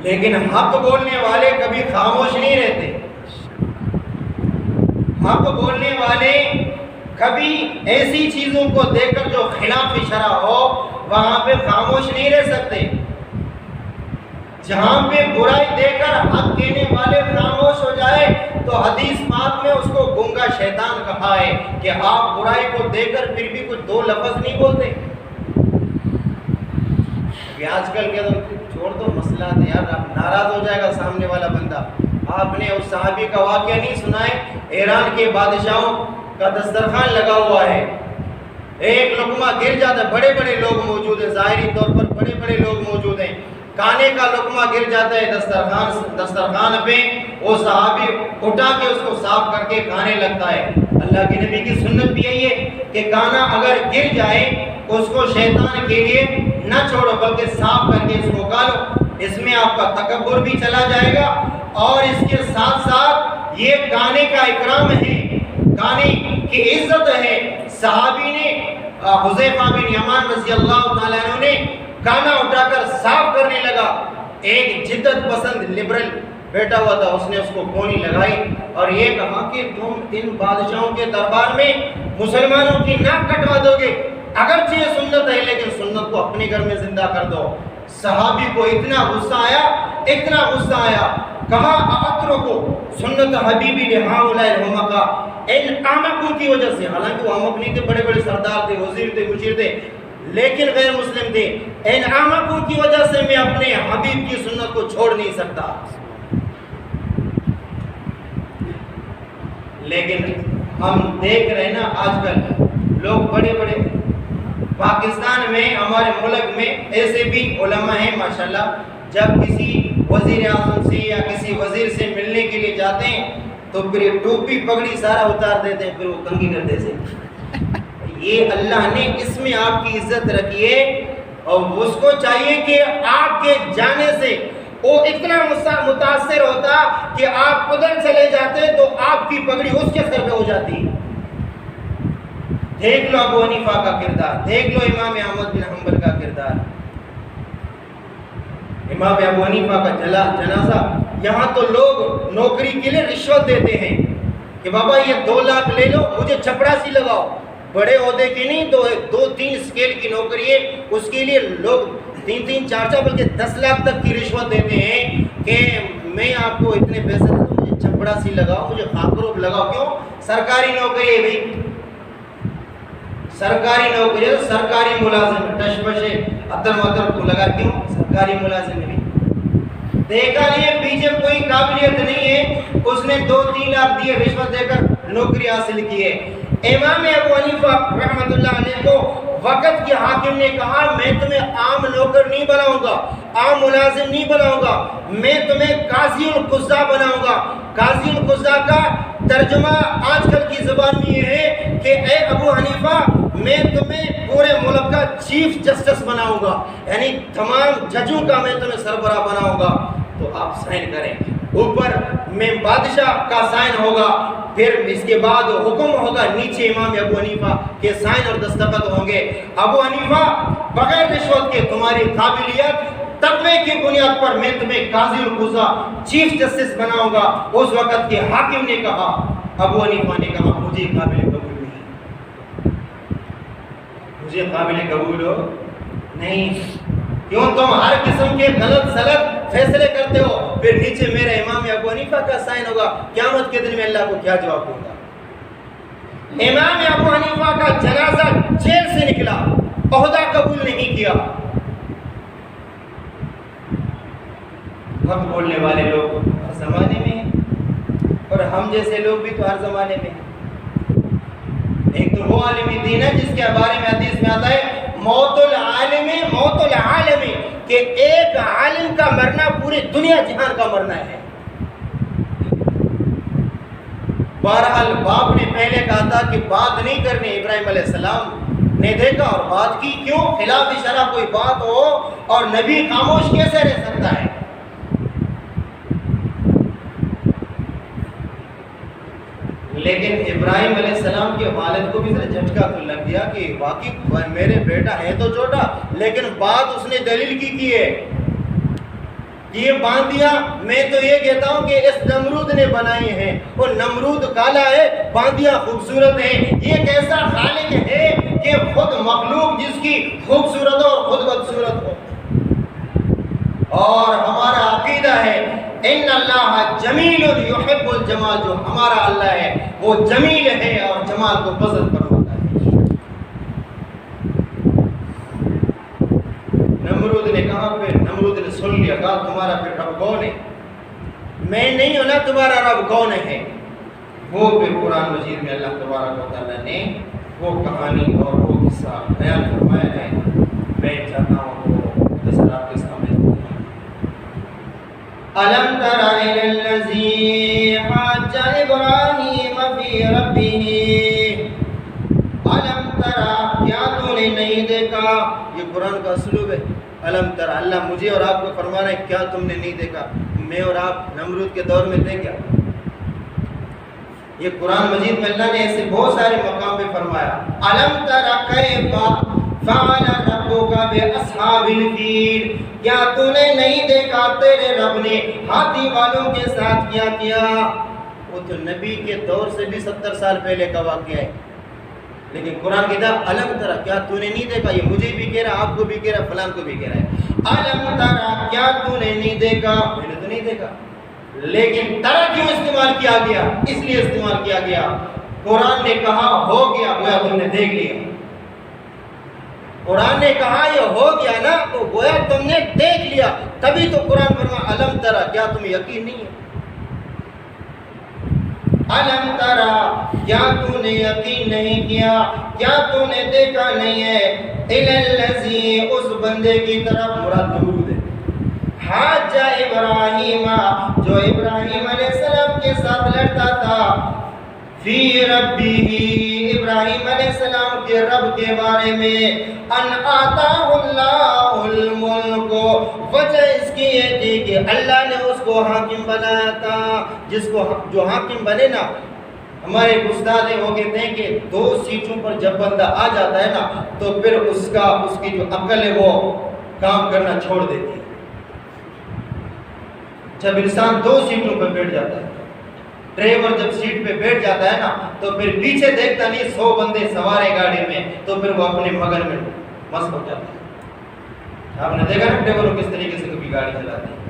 لیکن حق بولنے والے کبھی خاموش نہیں رہتے۔ حق بولنے والے کبھی ایسی چیزوں کو دیکھ کر جو خلاف شرع ہو وہاں پہ خاموش نہیں رہ سکتے۔ جہاں پہ برائی دیکھ کر حق کہنے والے خاموش ہو جائے تو حدیث پاک میں اس کو گنگا شیطان کہا ہے کہ آپ برائی کو دیکھ کر پھر بھی کچھ دو لفظ نہیں بولتے۔ آج کل کیا تو چھوڑ دو مسئلہ ہے یار، ناراض ہو جائے گا سامنے والا بندہ۔ آپ نے اس صحابی کا واقعہ نہیں سنا ہے؟ ایران کے بادشاہوں کا دسترخوان لگا ہوا ہے، ایک لقمہ گر جاتا ہے، بڑے بڑے لوگ موجود ہیں، ظاہری طور پر بڑے بڑے لوگ موجود ہیں، کھانے کا لقمہ گر جاتا ہے دسترخوان پہ، وہ صحابی اٹھا کے اس کو صاف کر کے کھانے لگتا ہے۔ اللہ کے نبی کی سنت بھی یہی ہے کہ کھانا اگر گر جائے اس کو شیطان کے لیے نہ چھوڑو بلکہ صاف کر کے اس کو کھا لو، اس میں آپ کا تکبر بھی چلا جائے گا اور اس کے ساتھ ساتھ یہ کھانے کا اکرام ہے، کھانے کی عزت ہے۔ صحابی نے حذیفہ بن یمان رضی اللہ تعالیٰ عنہ نے کھانا اٹھا کر صاف کرنے لگا، ایک جدت پسند لبرل بیٹھا ہوا تھا، اس نے اس کو گونی لگائی اور یہ کہا کہ تم ان بادشاہوں کے دربار میں مسلمانوں کی ناک کٹوا دو گے، اگرچہ یہ سنت ہے لیکن سنت کو اپنے گھر میں زندہ کر دو۔ صحابی کو اتنا غصہ آیا، اتنا غصہ آیا، کہا اترکو سنت حبیبی لہؤلاء الحمقاء، ان احمقوں کی وجہ سے، حالانکہ وہ احمق نہیں تھے، بڑے بڑے سردار تھے، وزیر تھے، مشیر تھے، لیکن غیر مسلم تھے، ان احمقوں کی وجہ سے میں اپنے حبیب کی سنت کو چھوڑ نہیں سکتا۔ لیکن ہم دیکھ رہے ہیں نا آج کل لوگ بڑے بڑے، پاکستان میں ہمارے ملک میں ایسے بھی علماء ہیں ماشاءاللہ، جب کسی وزیر اعظم سے یا کسی وزیر سے ملنے کے لیے جاتے ہیں تو پھر ٹوپی پگڑی سارا اتار دیتے ہیں، پھر وہ کنگھی کرتے سے۔ یہ اللہ نے اس میں آپ کی عزت رکھی ہے اور اس کو چاہیے کہ آپ کے جانے سے وہ اتنا متاثر ہوتا کہ آپ ادھر چلے جاتے تو آپ کی پگڑی اس کے سر پہ ہو جاتی۔ دیکھ لو ابو حنیفہ کا کردار، دیکھ لو امام احمد بن حنبل کا کردار، امام ابو حنیفہ کا جنازہ، یہاں تو لوگ نوکری کے لیے رشوت دیتے ہیں کہ بابا یہ 2 لاکھ لے لو، مجھے چپڑاسی لگاؤ، بڑے عہدے کی نہیں، 2-3 اسکیل کی نوکری ہے، اس کے لیے لوگ 3-3 4 بلکہ 10 لاکھ تک کی رشوت دیتے ہیں کہ میں آپ کو اتنے پیسے دوں، مجھے چپڑاسی لگاؤ، مجھے خاکروب لگاؤ۔ کیوں؟ سرکاری نوکری ہے بھائی، سرکاری نوکری ہے، سرکاری ملازم، ٹش پشے عطر مطر کو لگا، کیوں؟ سرکاری ملازم ہے۔ دیکھا نہیں ہے پیچھے کوئی قابلیت نہیں ہے، اس نے 2-3 لاکھ دیے رشوت دے کر نوکری حاصل کی ہے۔ امام ابو حنیفہ رحمۃ اللہ علیہ کو وقت کے حاکم نے کہا میں تمہیں عام نوکر نہیں بناؤں گا، عام ملازم نہیں بناؤں گا، میں تمہیں قاضی القضاء بناؤں گا۔ قاضی القضاء کا ترجمہ آج کل کی زبان میں یہ ہے کہ اے ابو حنیفہ میں تمہیں پورے ملک کا چیف جسٹس بناؤں گا، یعنی تمام ججوں کا میں تمہیں سربراہ بناؤں گا۔ تو آپ سائن کریں، اوپر میں بادشاہ کا سائن ہوگا، پھر اس کے بعد حکم ہوگا نیچے امام ابو حنیفہ کے سائن اور دستخط ہوں گے۔ ابو حنیفہ بغیر رشوت کے تمہاری قابلیت تقوی کی بنیاد پر میں تمہیں قاضی القضاء چیف جسٹس بناؤں گا۔ اس وقت کے حاکم نے کہا، ابو حنیفہ نے کہا مجھے قابل قبول نہیں، مجھے قابل قبول ہو نہیں، کیوں تم ہر قسم کے غلط سلط فیصلے کرتے ہو، پھر نیچے میرا امام ابو حنیفہ کا سائن ہوگا، قیامت کے دن میں اللہ کو کیا جواب دوں گا؟ امام ابو حنیفہ کا جنازہ جیل سے نکلا، عہدہ قبول نہیں کیا، حق بولنے والے لوگ ہر زمانے میں ہیں، اور ہم جیسے لوگ بھی تو ہر زمانے میں ہیں۔ ایک تو وہ عالم دین ہے جس کے بارے میں حدیث میں آتا ہے موت العالم موت العالم، کہ ایک عالم کا مرنا پورے دنیا جہان کا مرنا ہے۔ بہرحال باپ نے پہلے کہا تھا کہ بات نہیں کرنی، ابراہیم علیہ السلام نے دیکھا اور بات کی۔ کیوں؟ خلاف شرع کوئی بات ہو اور نبی خاموش کیسے رہ سکتا ہے؟ لیکن ابراہیم علیہ السلام کے والد کو بھی ذرا جھٹکا تو لگ گیا کہ واقعی میرے بیٹا ہے تو چھوٹا، لیکن بات اس نے دلیل کی ہے۔ یہ باندیاں میں تو یہ کہتا ہوں کہ اس نمرود نے بنائی ہیں، وہ نمرود کالا ہے، باندیاں خوبصورت ہیں۔ یہ کیسا خالق ہے کہ خود مخلوق جس کی خوبصورت ہو اور خود بدصورت ہو؟ اور ہمارا عقیدہ ہے ان اللہ جمیل یحب الجمال، جو ہمارا اللہ ہے وہ جمیل ہے اور جمال کو پسند فرماتا ہے۔ نمرود نے کہا، پھر نمرود نے سن لیا، کہا تمہارا پھر رب کون ہے؟ میں نہیں ہوں نا، تمہارا رب کون ہے؟ وہ پھر قرآن مجید میں اللہ تبارک و تعالیٰ نے وہ کہانی اور وہ قصہ بیان فرمایا ہے۔ میں چاہتا ہوں وہ قصہ آپ کے سامنے أَلَمْ تَرَ إِلَى الَّذِي حَاجَّ إِبْرَاهِيمَ فِي رَبِّهِ أَلَمْ تَرَ، کیا تو نے نہیں دیکھا؟ یہ قرآن کا اسلوب ہے۔ أَلَمْ تَرَ، اللہ مجھے اور آپ کو فرما رہا ہے کیا تم نے نہیں دیکھا؟ میں اور آپ نمرود کے دور میں تھے کیا؟ یہ قرآن مجید میں اللہ نے ایسے بہت سارے مقام پہ فرمایا۔ أَلَمْ تَرَ كَيْفَ فعل ربک باصحاب الفیل، کیا تو نے نہیں دیکھا تیرے رب نے ہاتھی والوں کے ساتھ کیا کیا؟ وہ تو نبی کے دور سے بھی 70 سال پہلے کا واقعہ ہے، لیکن قرآن کہتا ہے الم ترا، کیا تو نے نہیں دیکھا؟ یہ مجھے بھی کہہ رہا، آپ کو بھی کہہ رہا، فلان کو بھی کہہ رہا ہے۔ الم ترا، کیا تو نے نہیں دیکھا؟ میں نے تو نہیں دیکھا، لیکن ترا کیوں استعمال کیا گیا؟ اس لیے استعمال کیا گیا، قرآن نے کہا ہو گیا، گویا تم نے دیکھ لیا۔ قرآن نے کہا یہ ہو گیا نا، تو گویا تم نے دیکھ لیا، تبھی تو قرآن فرما الم ترا، کیا تمہیں یقین نہیں ہے؟ الم ترا، کیا تو نے یقین نہیں کیا؟ کیا تو نے دیکھا نہیں ہے؟ الی الذی، اس بندے کی طرف، مراد نمرود ہے، حاج ابراہیم، جو ابراہیم علیہ السلام کے ساتھ لڑتا تھا، فی ربہ، ابراہیم علیہ السلام کے رب کے بارے میں، ان آتاہ اللہ الملک، وجہ اس کی یہ تھی کہ اللہ نے اس کو حاکم بنایا تھا۔ جس کو جو حاکم بنے نا، ہمارے استاد ہیں وہ کہتے ہیں کہ 2 سیٹوں پر جب بندہ آ جاتا ہے نا تو پھر اس کی جو عقل ہے وہ کام کرنا چھوڑ دیتی ہے۔ جب انسان 2 سیٹوں پر بیٹھ جاتا ہے، ڈرائیور جب سیٹ پہ بیٹھ جاتا ہے نا تو پھر پیچھے دیکھتا نہیں، 100 بندے سوار ہے گاڑی میں، تو پھر وہ اپنے مگن میں مست ہو جاتا ہے۔ آپ نے دیکھا نا ڈرائیور کس طریقے سے کبھی گاڑی چلاتے ہیں،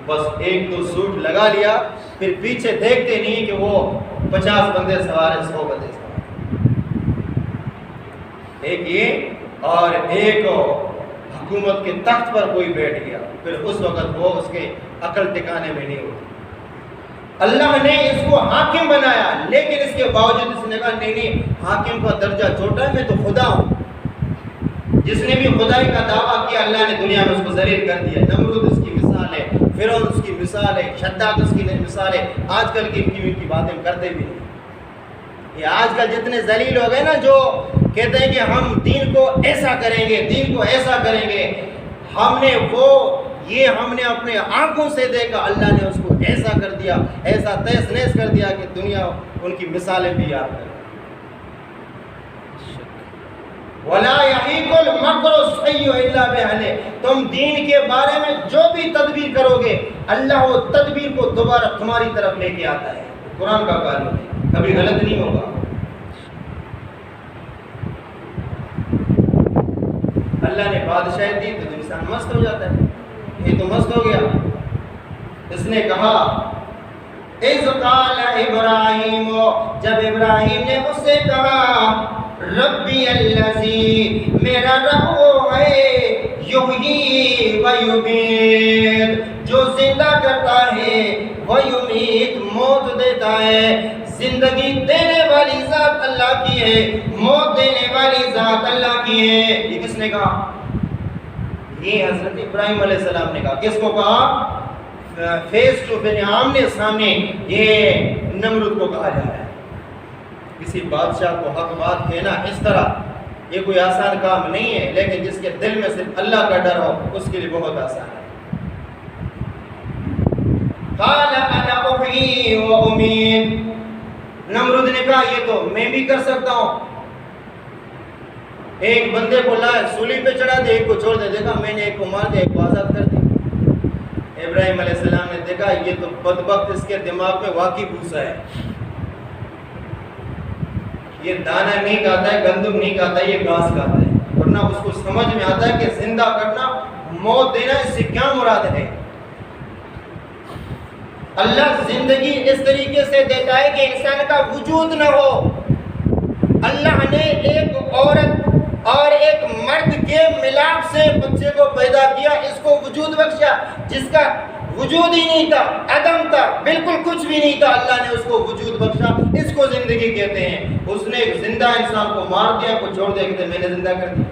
بس 1-2 سوٹ لگا لیا، پھر پیچھے دیکھتے نہیں کہ وہ 50 بندے سوار ہیں، 100 بندے سوار ہیں۔ ایک یہ، اور ایک حکومت کے تخت پر کوئی بیٹھ گیا، پھر اس وقت وہ اس کے عقل ٹکانے میں نہیں ہوتی۔ اللہ نے اس کو حاکم بنایا، لیکن اس کے باوجود اس نے کہا نہیں، حاکم کا درجہ چھوٹا ہے، میں تو خدا ہوں۔ جس نے بھی خدائی کا دعویٰ کیا، اللہ نے دنیا میں اس کو ذلیل کر دیا۔ نمرود اس کی مثال ہے، فرعون اس کی مثال ہے، شداد اس کی مثال ہے۔ آج کل کی باتیں ہم کرتے بھی نہیں۔ یہ آج کل جتنے ذلیل ہو گئے نا، جو کہتے ہیں کہ ہم دین کو ایسا کریں گے، دین کو ایسا کریں گے، ہم نے اپنے آنکھوں سے دیکھا، اللہ نے اس کو ایسا کر دیا، ایسا تیس نیس کر دیا کہ دنیا ان کی مثالیں بھی یاد کرے۔ وَلَا يَحِيقُ الْمَكْرُ السَّيِّئُ إِلَّا بِأَهْلِهِ، تم دین کے بارے میں جو بھی تدبیر کرو گے، اللہ وہ تدبیر کو دوبارہ تمہاری طرف لے کے آتا ہے۔ قرآن کا قانون ہے، کبھی غلط نہیں ہوگا۔ اللہ نے بادشاہی دی تو انسان مست ہو جاتا ہے، یہ تو مست ہو گیا۔ اس نے کہا اِذْ قَالَ إِبْرَاهِيمُ، جب ابراہیم نے اس سے کہا ربی الذی، میرا رب وہ ہے یحیی و یمیت، جو زندہ کرتا ہے، وَيُمِيتُ موت دیتا ہے۔ زندگی دینے والی ذات اللہ کی ہے، موت دینے والی ذات اللہ کی ہے۔ یہ کس نے کہا؟ یہ حضرت ابراہیم علیہ السلام نے کہا۔ کس کو کہا؟ فیس ٹو فیس، آمنے سامنے یہ نمرود کو کہا جا رہا ہے۔ کسی بادشاہ کو حق بات کہنا اس طرح یہ کوئی آسان کام نہیں ہے، لیکن جس کے دل میں صرف اللہ کا ڈر ہو اس کے لیے بہت آسان ہے۔ قال انا احیی و امیت، نمرود نے کہا یہ تو میں بھی کر سکتا ہوں۔ ایک بندے کو لائے، سولی پہ چڑھا دے، ایک کو چھوڑ دے، دیکھا میں نے ایک کو مار دیا، ایک کو آزاد کر دیا۔ ابراہیم علیہ السلام نے دیکھا یہ تو بدبخت، اس کے دماغ میں واقعی بھوسا ہے، یہ دانا نہیں کھاتا ہے، گندم نہیں کھاتا ہے، یہ گھاس کھاتا ہے، ورنہ اس کو سمجھ میں آتا ہے کہ زندہ کرنا، موت دینا، اس سے کیا مراد ہے۔ اللہ زندگی اس طریقے سے دیتا ہے کہ انسان کا وجود نہ ہو۔ اللہ نے ایک عورت اور ایک مرد کے ملاپ سے بچے کو پیدا کیا، اس کو وجود بخشا۔ جس کا وجود ہی نہیں تھا، عدم تھا، بالکل کچھ بھی نہیں تھا، اللہ نے اس کو وجود بخشا، اس کو زندگی کہتے ہیں۔ اس نے ایک زندہ انسان کو مار دیا، کو چھوڑ دیا کہ میں نے زندہ کر دیا۔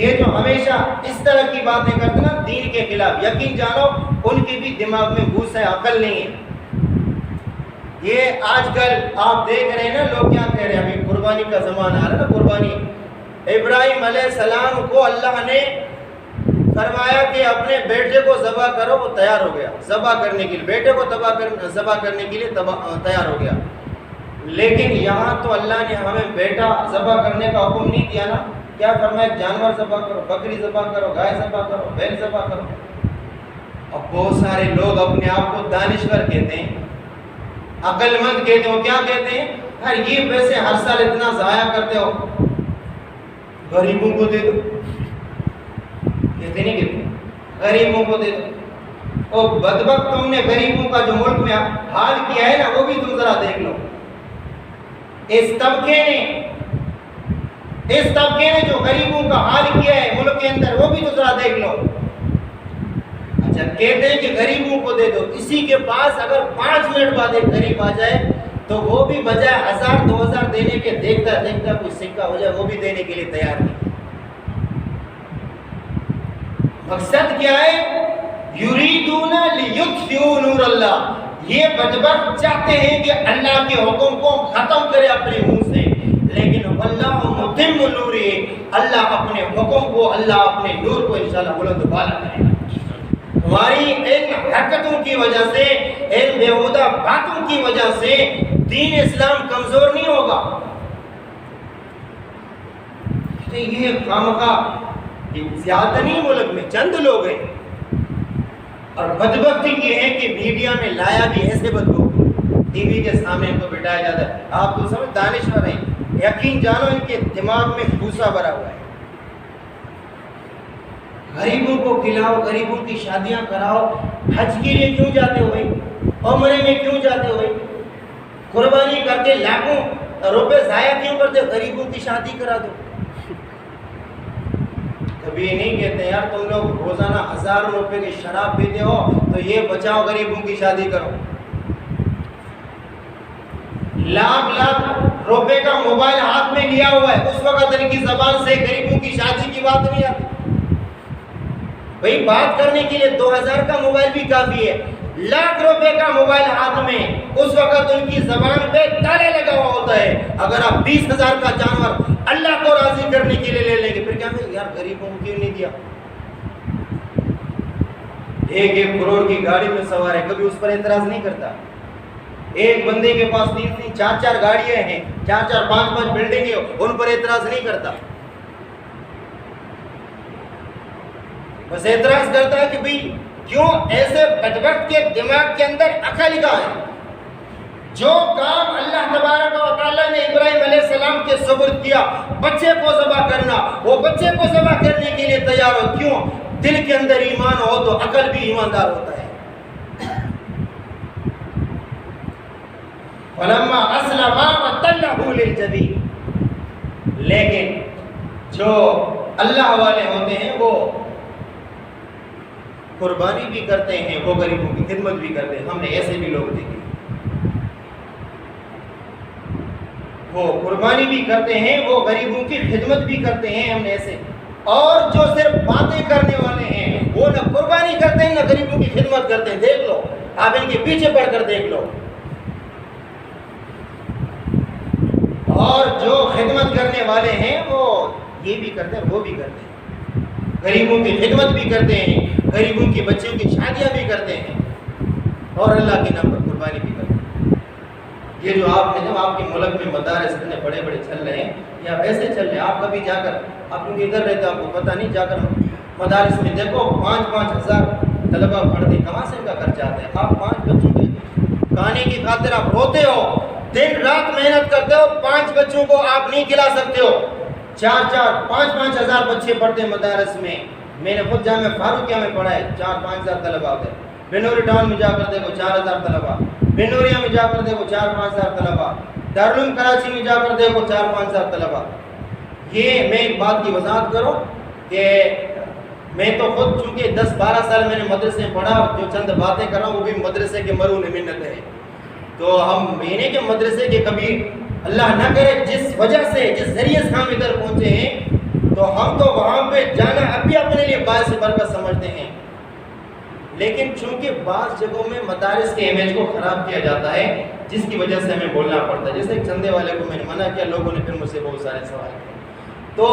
یہ جو ہمیشہ اس طرح کی باتیں کرتے نا دین کے خلاف، یقین جانو ان کی بھی دماغ میں گھس ہے، عقل نہیں ہے۔ یہ آج کل آپ دیکھ رہے ہیں نا لوگ کیا کہہ رہے ہیں، ابھی قربانی کا زمانہ آ رہا ہے نا، قربانی۔ ابراہیم علیہ السلام کو اللہ نے فرمایا کہ اپنے بیٹے کو ذبح کرو، وہ تیار ہو گیا ذبح کرنے کے لیے، بیٹے کو ذبح کرنے کے لیے تیار ہو گیا۔ لیکن یہاں تو اللہ نے ہمیں بیٹا ذبح کرنے کا حکم نہیں دیا نا، کیا فرمایا؟ جانور ذبح کرو، بکری ذبح کرو، گائے ذبح کرو، بیل ذبح کرو۔ اب بہت سارے لوگ اپنے آپ کو دانشور کہتے ہیں، عقل مند کہتے ہو، کیا کہتے ہیں؟ یار یہ پیسے ہر سال اتنا ضائع کرتے ہو، غریبوں کو دے دو، کہتے نہیں کہتے؟ غریبوں کو دے دو۔ اور بدبخت تم نے غریبوں کا جو ملک میں حال کیا ہے نا، وہ بھی تم ذرا دیکھ لو۔ اس طبقے نے جو غریبوں کا حال کیا ہے ملک کے اندر، وہ بھی تو ذرا دیکھ لو۔ اچھا کہتے ہیں کہ غریبوں کو دے دو، اسی کے پاس اگر 5 منٹ بعد ایک غریب آ جائے تو وہ بھی بجائے 1000 2000 دینے کے دیکھتا دیکھتا کوئی سکہ ہو جائے، وہ بھی دینے کے لیے تیار نہیں۔ مقصد کیا ہے؟ یریدون لیطفئوا نور اللہ، یہ بدبخت چاہتے ہیں کہ اللہ کے حکم کو ختم کرے اپنے منہ سے، لیکن واللہ متم نورہ، اللہ اپنے حکم کو، اللہ اپنے نور کو انشاءاللہ بلند و بالا کرے گا۔ ہماری ان حرکتوں کی وجہ سے، ان بیہودہ باتوں کی وجہ سے دین اسلام کمزور نہیں ہوگا۔ یہ خامخواہ زیادہ نہیں، ملک میں چند لوگ ہیں، اور بدبختی یہ ہے کہ میڈیا میں لایا بھی ایسے بدبخت، ٹی وی کے سامنے ان کو بٹھایا جاتا ہے۔ آپ تو سمجھ دانشور ہیں، یقین جانو ان کے دماغ میں بھوسا بھرا ہوا ہے۔ غریبوں کو کھلاؤ، غریبوں کی شادیاں کراؤ، حج کے لیے کیوں جاتے ہو بھائی؟ عمرے میں کیوں جاتے ہو بھائی؟ قربانی کر کے لاکھوں روپے ضائع کیوں کرتے ہو؟ غریبوں کی شادی کرا دو۔ کبھی نہیں کہتے یار تم لوگ روزانہ 1000 روپے کی شراب پیتے ہو تو یہ بچاؤ، غریبوں کی شادی کرو۔ لاکھ روپے کا موبائل ہاتھ میں لیا ہوا ہے، اس وقت ان کی زبان سے غریبوں کی شادی کی بات نہیں آتی۔ بھئی بات کرنے کے لیے 2000 کا موبائل بھی کافی ہے، لاکھ روپے کا موبائل ہاتھ میں، اس وقت ان کی زبان پہ تالے لگا ہوا ہوتا ہے۔ اگر آپ 20,000 کا جانور اللہ کو راضی کرنے کے لیے لے لیں گے، پھر کیا کہ یار غریبوں کو کیوں نہیں دیا؟ 1 کروڑ کی گاڑی میں سوار ہے، کبھی اس پر اعتراض نہیں کرتا۔ ایک بندے کے پاس 3 4 گاڑیاں ہیں، 4 5 بلڈنگیں، ان پر اعتراض نہیں کرتا۔ بس اعتراض کرتا ہے کہ بھئی کیوں ایسے بدبخت کے دماغ کے اندر عقل کہاں ہے؟ جو کام اللہ تبارک و تعالیٰ نے ابراہیم علیہ السلام کے سپرد کیا، بچے کو ذبح کرنا، وہ بچے کو ذبح کرنے کے لیے تیار ہو، کیوں؟ دل کے اندر ایمان ہو تو عقل بھی ایماندار ہوتا ہے۔ فلما اسلما وتلہ للجبین، لیکن جو اللہ والے ہوتے ہیں وہ قربانی بھی کرتے ہیں، وہ غریبوں کی خدمت بھی کرتے ہیں. ہم نے ایسے بھی لوگ دیکھے، وہ قربانی بھی کرتے ہیں، وہ غریبوں کی خدمت بھی کرتے ہیں. ہم نے ایسے، اور جو صرف باتیں کرنے والے ہیں وہ نہ قربانی کرتے ہیں نہ غریبوں کی خدمت کرتے ہیں. دیکھ لو، آپ ان کے پیچھے پڑھ کر دیکھ لو. اور جو خدمت کرنے والے ہیں وہ یہ بھی کرتے ہیں، وہ بھی کرتے ہیں، غریبوں کی خدمت بھی کرتے ہیں، غریبوں کی بچیوں کی شادیاں بھی کرتے ہیں، اور اللہ کے نام پر قربانی بھی کرتے ہیں. یہ جو آپ نے، جب آپ کے ملک میں مدارس اتنے بڑے بڑے چل رہے ہیں یا ویسے چل رہے ہیں، آپ کبھی جا کر، آپ کیونکہ ادھر رہتے آپ کو پتہ نہیں، جا کر مدارس میں دیکھو 5-5 ہزار طلبہ پڑھتے، کہاں سے ان کا خرچ آتا ہے؟ آپ 5 بچوں کے کھانے کی خاطر آپ روتے ہو، دن رات محنت کرتے ہو، 5 بچوں کو آپ نہیں کھلا سکتے ہو. 4-5 ہزار بچے پڑھتے ہیں مدارس میں. میں نے خود جامعہ فاروقیہ میں پڑھا ہے، 4-5 ہزار طلبہ ہوتے ہیں. بنوری ٹاؤن میں جا کر دیکھو 4,000 طلبہ، بنوریا میں جا کر دیکھو 4-5 ہزار طلبہ، دارالعلوم کراچی میں جا کر دیکھو 4-5 ہزار طلبہ. یہ میں ایک بات کی وضاحت کروں کہ میں تو خود چونکہ 10-12 سال میں نے مدرسے میں پڑھا، جو چند باتیں کر رہا ہوں وہ بھی مدرسے کے مرہون منت ہے. تو ہم مہینے کے مدرسے کے کبھی اللہ نہ کرے جس وجہ سے، جس ذریعے سے ہم ادھر پہنچے ہیں، تو ہم تو وہاں پہ جانا اب بھی اپنے لیے باعث برکت سمجھتے ہیں. لیکن چونکہ بعض جگہوں میں مدارس کے امیج کو خراب کیا جاتا ہے، جس کی وجہ سے ہمیں بولنا پڑتا ہے. جیسے ایک چندے والے کو میں نے منع کیا، لوگوں نے پھر مجھ سے بہت سارے سوال کیے. تو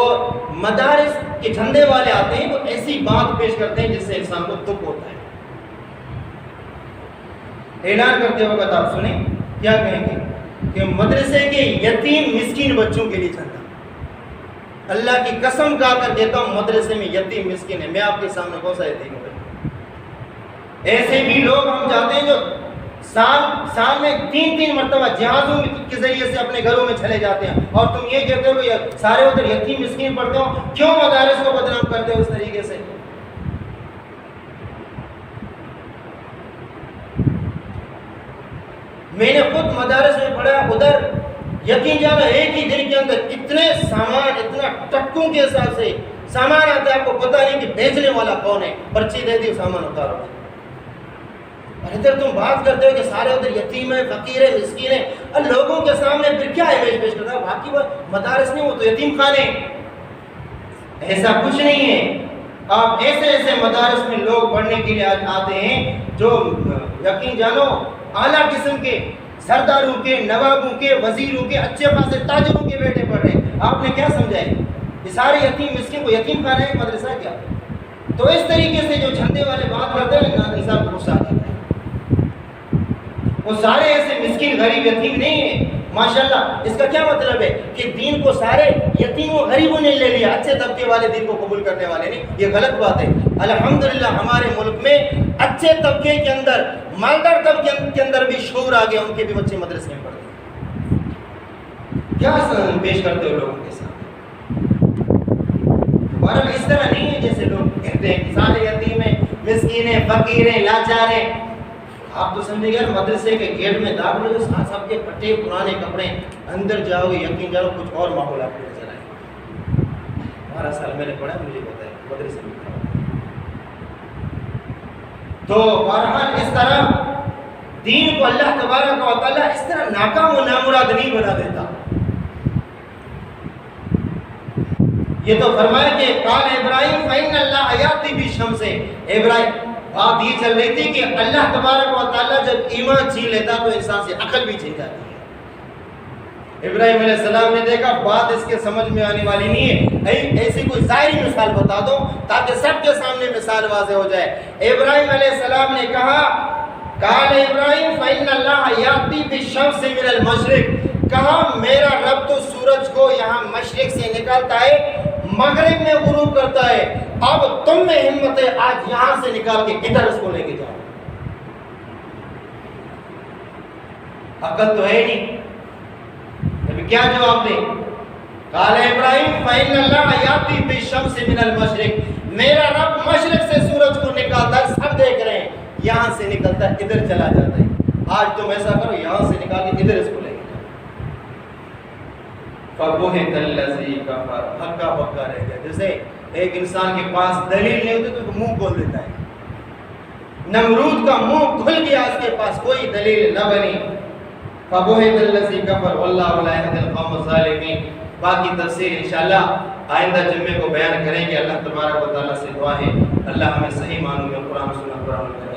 مدارس کے چندے والے آتے ہیں تو ایسی بات پیش کرتے ہیں جس سے انسان کو دکھ ہوتا ہے. اعلان کرتے وقت آپ سنیں کیا کہیں گے کہ مدرسے کے یتیم مسکین بچوں کے لیے چندہ. اللہ کی قسم کھا کر کہتا ہوں، مدرسے میں یتیم مسکین ہے. میں آپ کے سامنے کون سا یتیم ہوں؟ ایسے بھی لوگ ہم جاتے ہیں جو سال میں 3 مرتبہ جہازوں کے ذریعے سے اپنے گھروں میں چلے جاتے ہیں، اور تم یہ کہتے ہو کہ سارے ادھر یتیم مسکین پڑھتے ہو. کیوں مدارس کو بدنام کرتے ہو اس طریقے سے؟ میں نے خود مدارس میں پڑھا، ادھر یقین جانا ایک ہی دن کے اندر اتنے سامان، اتنا ٹکوں کے حساب سے سامان آتا ہے، آپ کو پتہ نہیں کہ بھیجنے والا کون ہے. پرچی دے دی، سامان اتارو. اور ادھر تم بات کرتے ہو کہ سارے ادھر یتیم ہیں، فقیر ہیں، مسکین ہیں، اور لوگوں کے سامنے پھر کیا امیج پیش کرتا ہے؟ باقی مدارس نہیں، وہ تو یتیم خانے. ایسا کچھ نہیں ہے. آپ ایسے مدارس میں لوگ پڑھنے کے لیے آتے ہیں جو یقین جانو اعلیٰ قسم کے سرداروں کے، نوابوں کے، وزیروں کے، اچھے خاصے تاجروں کے بیٹے پڑھ رہے ہیں. آپ نے کیا سمجھا ہے؟ یہ سارے یتیم مسکین کو یتیم خانہ ہے مدرسہ کیا؟ تو اس طریقے سے جو جھنڈے والے بات کرتے ہیں نا، انسان کو غصہ آتا ہے. وہ سارے ایسے مسکین غریب یتیم نہیں ہیں. ماشاءاللہ، اس کا کیا مطلب ہے کہ دین کو سارے یتیموں غریبوں نے لے لیا، اچھے طبقے والے دین کو قبول کرنے والے نہیں. یہ غلط بات ہے. الحمدللہ ہمارے ملک میں اچھے طبقے کے اندر، مالدار طبقے کے اندر بھی شعور آ گیا، ان کے بھی بچے مدرسے میں پڑھتے ہیں. کیا پیش کرتے ہو لوگوں کے ساتھ؟ بہرحال اس طرح نہیں ہے جیسے لوگ کہتے ہیں کہ سارے یتیم ہیں، مسکین ہیں، فقیر ہیں، لاچار ہیں. آپ تو سمجھے گا مدرسے کے گیٹ میں داخل ہو جو سب کے پھٹے پرانے کپڑے، اندر جاؤ گے یقین جاؤ کچھ اور ماحول آپ کو نظر آئے. 12 سال میں نے پڑھا، مجھے پتا ہے مدرسے میں. تو بہرحال اس طرح دین کو اللہ تبارک و تعالیٰ اس طرح ناکام و نامراد نہیں بنا دیتا. یہ تو فرمایا کہ قال ابراہیم فإن اللہ یأتی بالشمس. ابراہیم بات یہ چل رہی تھی کہ اللہ تبارک و تعالیٰ جب ایمان چھین لیتا تو انسان سے عقل بھی چھین جاتی ہے. ابراہیم علیہ السلام نے دیکھا بات اس کے سمجھ میں آنے والی نہیں ہے، ایسی کوئی ظاہری مثال بتا دو تاکہ سب کے سامنے مثال واضح ہو جائے. ابراہیم علیہ السلام نے کہا قال ابراہیم فإن اللہ یأتی بالشمس من المشرق. کہا میرا رب تو سورج کو یہاں مشرق سے نکالتا ہے، مغرب میں غروب کرتا ہے. اب تم میں ہمت ہے آج یہاں سے نکال کے ادھر اس کو لے کے جاؤ. عقل تو ہے نہیں. ابھی کیا جواب دیں؟ قال ابراہیم فإن اللہ یأتی بالشمس من المشرق. میرا رب مشرق سے سورج کو نکالتا ہے، سب دیکھ رہے ہیں، یہاں سے نکلتا ہے ادھر چلا جاتا ہے. آج تم ایسا کرو، یہاں سے نکال کے ادھر اس کو لے کے جاؤ. فَبُهِتَ الَّذِي كَفَرَ. ہکا بکا رہ گیا. جیسے ایک انسان کے پاس دلیل نہیں ہوتی تو منہ کھول دیتا ہے. نمرود کا منہ کھل گیا، اس کے پاس کوئی دلیل نہ بنی۔ فَبُهِتَ الَّذِي كَفَرَ وَاللَّهُ لَا يَهْدِي الْقَوْمَ الظَّالِمِينَ۔ باقی تفسیر انشاءاللہ آئندہ جمعے کو بیان کریں گے۔ اللہ تبارک و تعالیٰ سے دعا ہے اللہ ہمیں صحیح معنوں میں قرآن و سنت پر عمل کریں۔